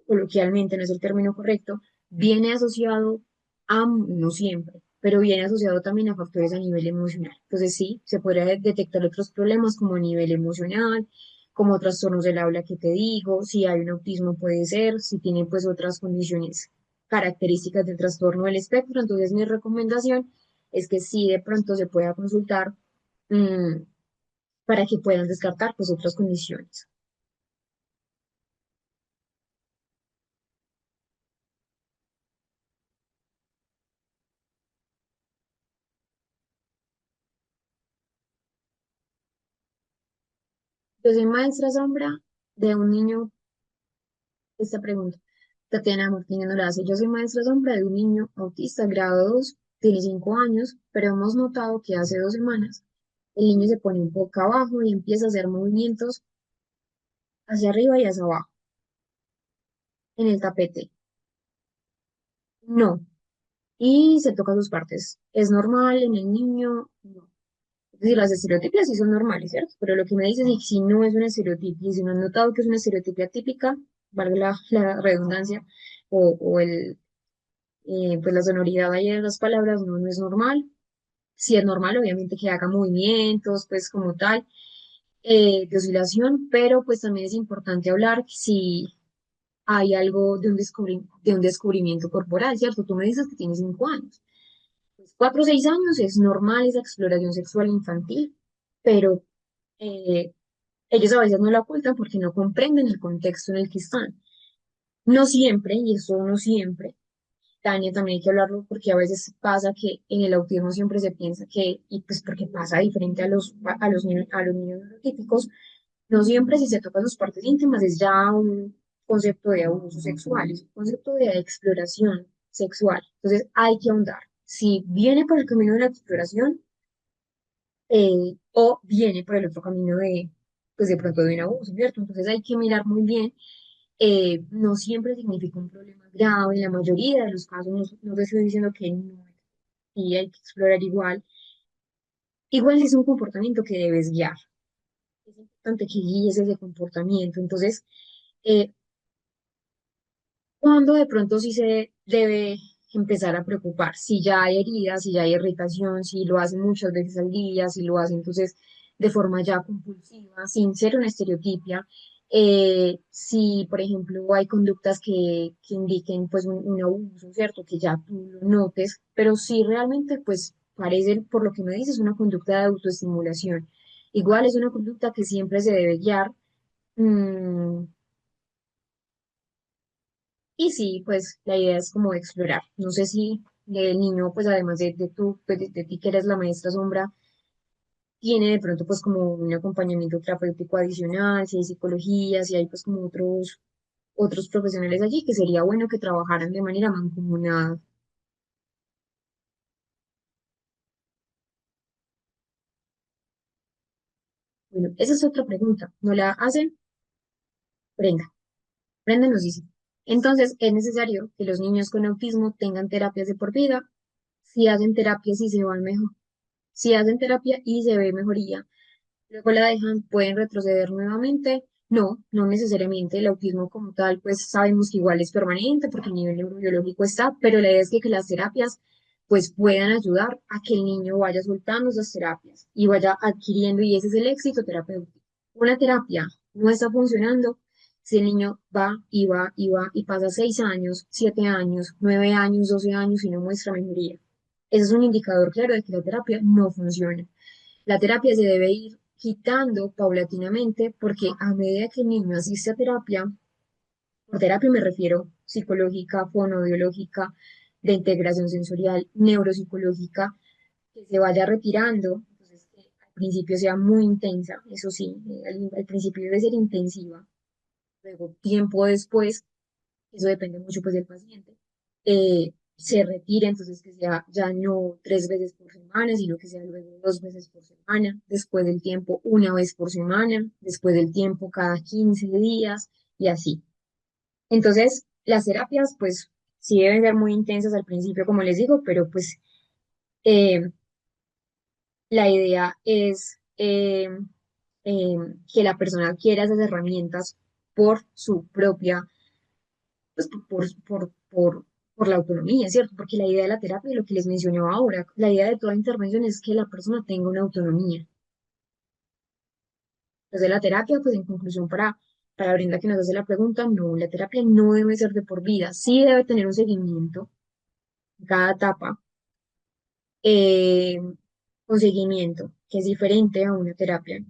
coloquialmente no es el término correcto, viene asociado a, no siempre, pero viene asociado también a factores a nivel emocional. Entonces sí, se podría detectar otros problemas como a nivel emocional, como trastornos del habla que te digo, si hay un autismo puede ser, si tiene pues otras condiciones características del trastorno del espectro. Entonces mi recomendación es que sí de pronto se pueda consultar mm, para que puedan descartar pues otras condiciones. Yo soy maestra sombra de un niño, esta pregunta. Tatiana Martínez no lo hace. Yo soy maestra sombra de un niño autista, grado 2, tiene 5 años, pero hemos notado que hace 2 semanas el niño se pone un poco abajo y empieza a hacer movimientos hacia arriba y hacia abajo en el tapete. No. Y se toca sus partes. ¿Es normal en el niño? No. Es decir, las estereotipias sí son normales, ¿cierto? Pero lo que me dices es que si no es una estereotipia, y si no has notado que es una estereotipia típica, valga la redundancia, o pues la sonoridad ahí de las palabras no es normal. Si es normal, obviamente que haga movimientos, pues como tal, de oscilación, pero pues también es importante hablar si hay algo de un descubrimiento corporal, ¿cierto? Tú me dices que tienes 5 años. Pues 4 o 6 años es normal esa exploración sexual infantil, pero eh, ellos a veces no la ocultan porque no comprenden el contexto en el que están. No siempre, y eso no siempre, Tania, también hay que hablarlo porque a veces pasa que en el autismo siempre se piensa que, y pues porque pasa diferente a los niños neurotípicos, no siempre si se tocan sus partes íntimas es ya un concepto de abuso sexual, es un concepto de exploración sexual. Entonces hay que ahondar. Si viene por el camino de la exploración o viene por el otro camino de, pues de pronto de un abuso, ¿cierto? Entonces hay que mirar muy bien. No siempre significa un problema grave, en la mayoría de los casos no te estoy diciendo que no, y hay que explorar igual. Igual es un comportamiento que debes guiar. Es importante que guíes ese comportamiento. Entonces, eh, cuando de pronto sí se debe empezar a preocupar, si ya hay heridas, si ya hay irritación, si lo hacen muchas veces al día, si lo hacen entonces de forma ya compulsiva, sin ser una estereotipia, si por ejemplo hay conductas que indiquen pues un abuso, ¿cierto? Que ya tú lo notes, pero si realmente pues parece, por lo que me dices, una conducta de autoestimulación. Igual es una conducta que siempre se debe guiar. mm, y sí, pues la idea es como explorar. No sé si el niño, pues además de tú, pues, de ti que eres la maestra sombra, tiene de pronto pues como un acompañamiento terapéutico adicional, si hay psicología, si hay pues como otros profesionales allí, que sería bueno que trabajaran de manera mancomunada. Bueno, esa es otra pregunta. ¿No la hacen? Brenda. Brenda nos dice. Entonces, es necesario que los niños con autismo tengan terapias de por vida. Si hacen terapias y se van mejor. Si hacen terapia y se ve mejoría, luego la dejan, pueden retroceder nuevamente. No, no necesariamente. El autismo como tal, pues sabemos que igual es permanente porque el nivel neurobiológico está, pero la idea es que las terapias pues puedan ayudar a que el niño vaya soltando esas terapias y vaya adquiriendo, y ese es el éxito terapéutico. Una terapia no está funcionando si el niño va y va y va y pasa 6 años, 7 años, 9 años, 12 años y no muestra mejoría. Ese es un indicador claro de que la terapia no funciona. La terapia se debe ir quitando paulatinamente porque a medida que el niño asiste a terapia, por terapia me refiero psicológica, fonoaudiológica, de integración sensorial, neuropsicológica, que se vaya retirando, entonces que al principio sea muy intensa, eso sí, al principio debe ser intensiva, luego tiempo después, eso depende mucho pues del paciente, se retire, entonces que sea ya no 3 veces por semana, sino que sea luego 2 veces por semana, después del tiempo una vez por semana, después del tiempo cada 15 días y así. Entonces, las terapias pues sí deben ser muy intensas al principio, como les digo, pero pues eh, la idea es que la persona adquiera esas herramientas por su propia pues, por la autonomía, ¿cierto? Porque la idea de la terapia, y lo que les mencionaba ahora, la idea de toda intervención es que la persona tenga una autonomía. Entonces, la terapia, pues en conclusión, para Brenda que nos hace la pregunta, no, la terapia no debe ser de por vida, sí debe tener un seguimiento en cada etapa, eh, con seguimiento, que es diferente a una terapia.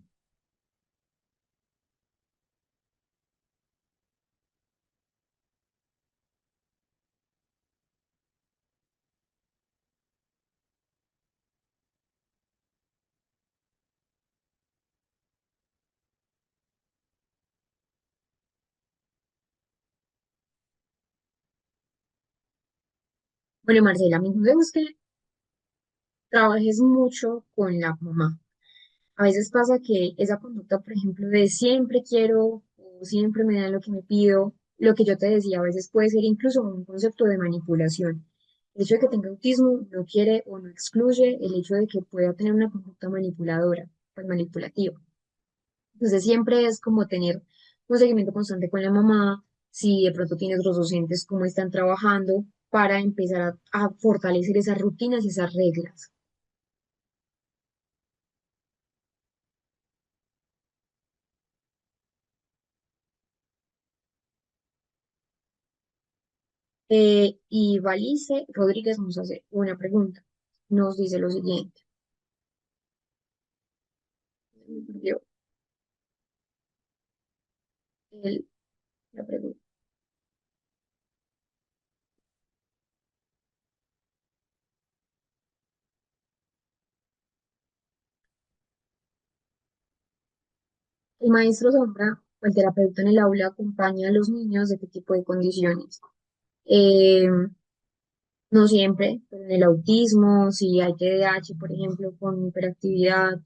Bueno, Marcela, mi consejo es que trabajes mucho con la mamá. A veces pasa que esa conducta, por ejemplo, de siempre quiero o siempre me dan lo que me pido, lo que yo te decía, a veces puede ser incluso un concepto de manipulación. El hecho de que tenga autismo no quiere o no excluye el hecho de que pueda tener una conducta manipuladora, pues manipulativa. Entonces siempre es como tener un seguimiento constante con la mamá, si de pronto tienes los docentes, cómo están trabajando, para empezar a fortalecer esas rutinas y esas reglas. Y Valice Rodríguez nos hace una pregunta. Nos dice lo siguiente. Yo, el- la pregunta. El maestro Sombra, o el terapeuta en el aula, acompaña a los niños de qué tipo de condiciones. Eh, no siempre, pero en el autismo, si hay TDAH, por ejemplo, con hiperactividad,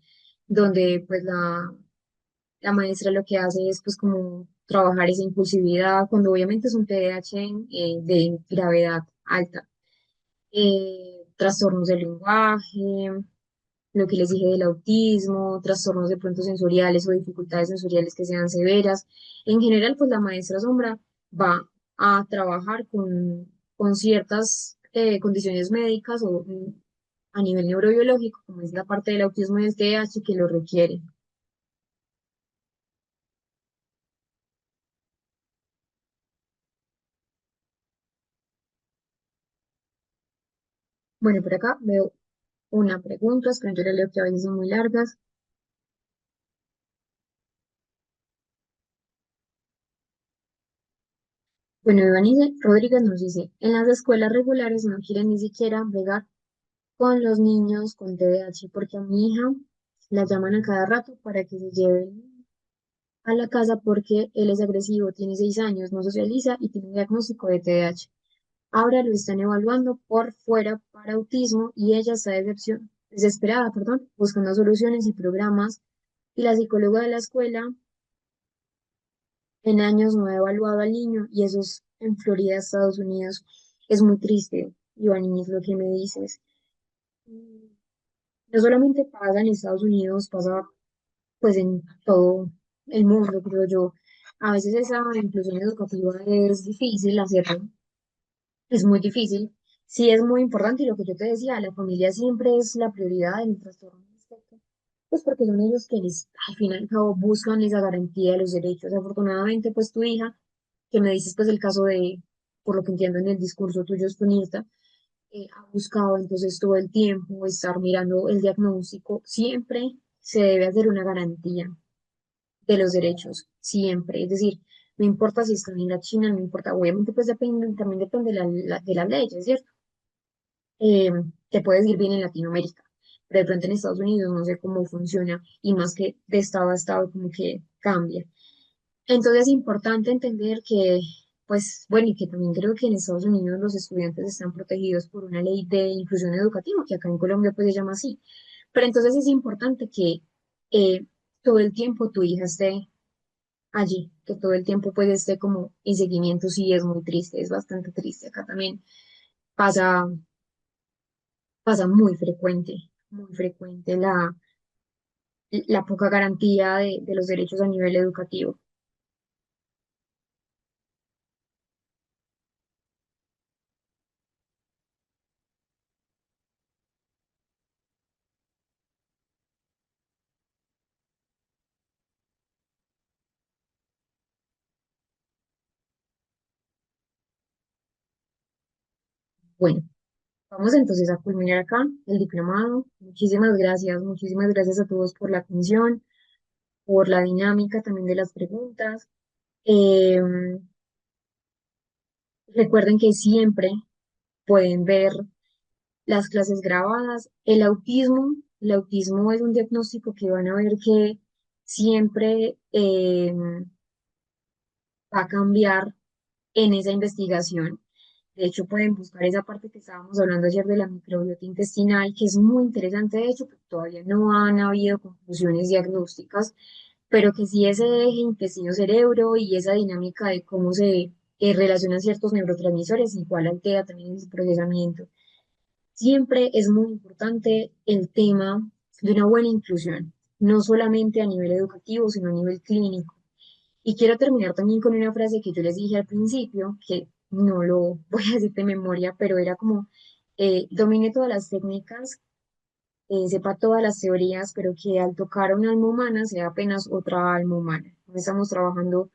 donde pues la maestra lo que hace es pues como trabajar esa impulsividad, cuando obviamente es un TDAH de gravedad alta. Trastornos del lenguaje, lo que les dije del autismo, trastornos de pronto sensoriales o dificultades sensoriales que sean severas. En general, pues la maestra Sombra va a trabajar con ciertas condiciones médicas o a nivel neurobiológico, como es la parte del autismo y el TDAH, que lo requiere. Bueno, por acá veo una pregunta, espero yo la leo que a veces son muy largas. Bueno, Ivanice Rodríguez nos dice, en las escuelas regulares no quieren ni siquiera bregar con los niños con TDAH, porque a mi hija la llaman a cada rato para que se lleve a la casa porque él es agresivo, tiene 6 años, no socializa y tiene un diagnóstico de TDAH. Ahora lo están evaluando por fuera para autismo y ella está desesperada, perdón, buscando soluciones y programas. Y la psicóloga de la escuela en años no ha evaluado al niño y eso es en Florida, Estados Unidos. Es muy triste, Iván, es lo que me dices. No solamente pasa en Estados Unidos, pasa pues en todo el mundo, creo yo. A veces esa inclusión educativa es difícil hacerlo, es muy difícil. Sí es muy importante y lo que yo te decía, la familia siempre es la prioridad en el trastorno del espectro, pues porque son ellos quienes al fin y al cabo buscan esa garantía de los derechos. Afortunadamente, pues tu hija, que me dices pues el caso de, por lo que entiendo en el discurso tuyo es tu nieta, ha buscado entonces todo el tiempo estar mirando el diagnóstico, siempre se debe hacer una garantía de los derechos, siempre. Es decir, no importa si están en la China, no importa, obviamente pues depende, también depende de las leyes, ¿cierto? Eh, te puedes ir bien en Latinoamérica, pero de pronto en Estados Unidos no sé cómo funciona y más que de estado a estado como que cambia. Entonces es importante entender que, pues, bueno, y que también creo que en Estados Unidos los estudiantes están protegidos por una ley de inclusión educativa, que acá en Colombia pues se llama así. Pero entonces es importante que eh, todo el tiempo tu hija esté allí, que todo el tiempo pues esté como en seguimiento, sí es muy triste, es bastante triste. Acá también pasa, pasa muy frecuente la poca garantía de los derechos a nivel educativo. Bueno. Vamos entonces a culminar acá el diplomado. Muchísimas gracias a todos por la atención, por la dinámica también de las preguntas. Eh, recuerden que siempre pueden ver las clases grabadas. El autismo es un diagnóstico que van a ver que siempre va a cambiar en esa investigación. De hecho, pueden buscar esa parte que estábamos hablando ayer de la microbiota intestinal, que es muy interesante, de hecho, porque todavía no han habido conclusiones diagnósticas, pero que sí ese eje intestino-cerebro y esa dinámica de cómo se relacionan ciertos neurotransmisores, igual altera también el procesamiento. Siempre es muy importante el tema de una buena inclusión, no solamente a nivel educativo, sino a nivel clínico. Y quiero terminar también con una frase que yo les dije al principio, que no lo voy a decir de memoria, pero era como, domine todas las técnicas, sepa todas las teorías, pero que al tocar a un alma humana sea apenas otra alma humana. No estamos trabajando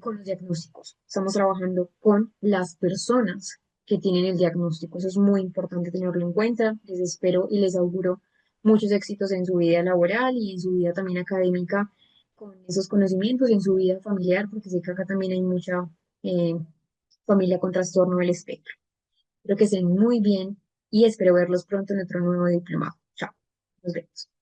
con los diagnósticos, estamos trabajando con las personas que tienen el diagnóstico. Eso es muy importante tenerlo en cuenta. Les espero y les auguro muchos éxitos en su vida laboral y en su vida también académica con esos conocimientos y en su vida familiar, porque sé que acá también hay mucha eh, familia con trastorno del espectro. Espero que estén muy bien y espero verlos pronto en otro nuevo diplomado. Chao. Nos vemos.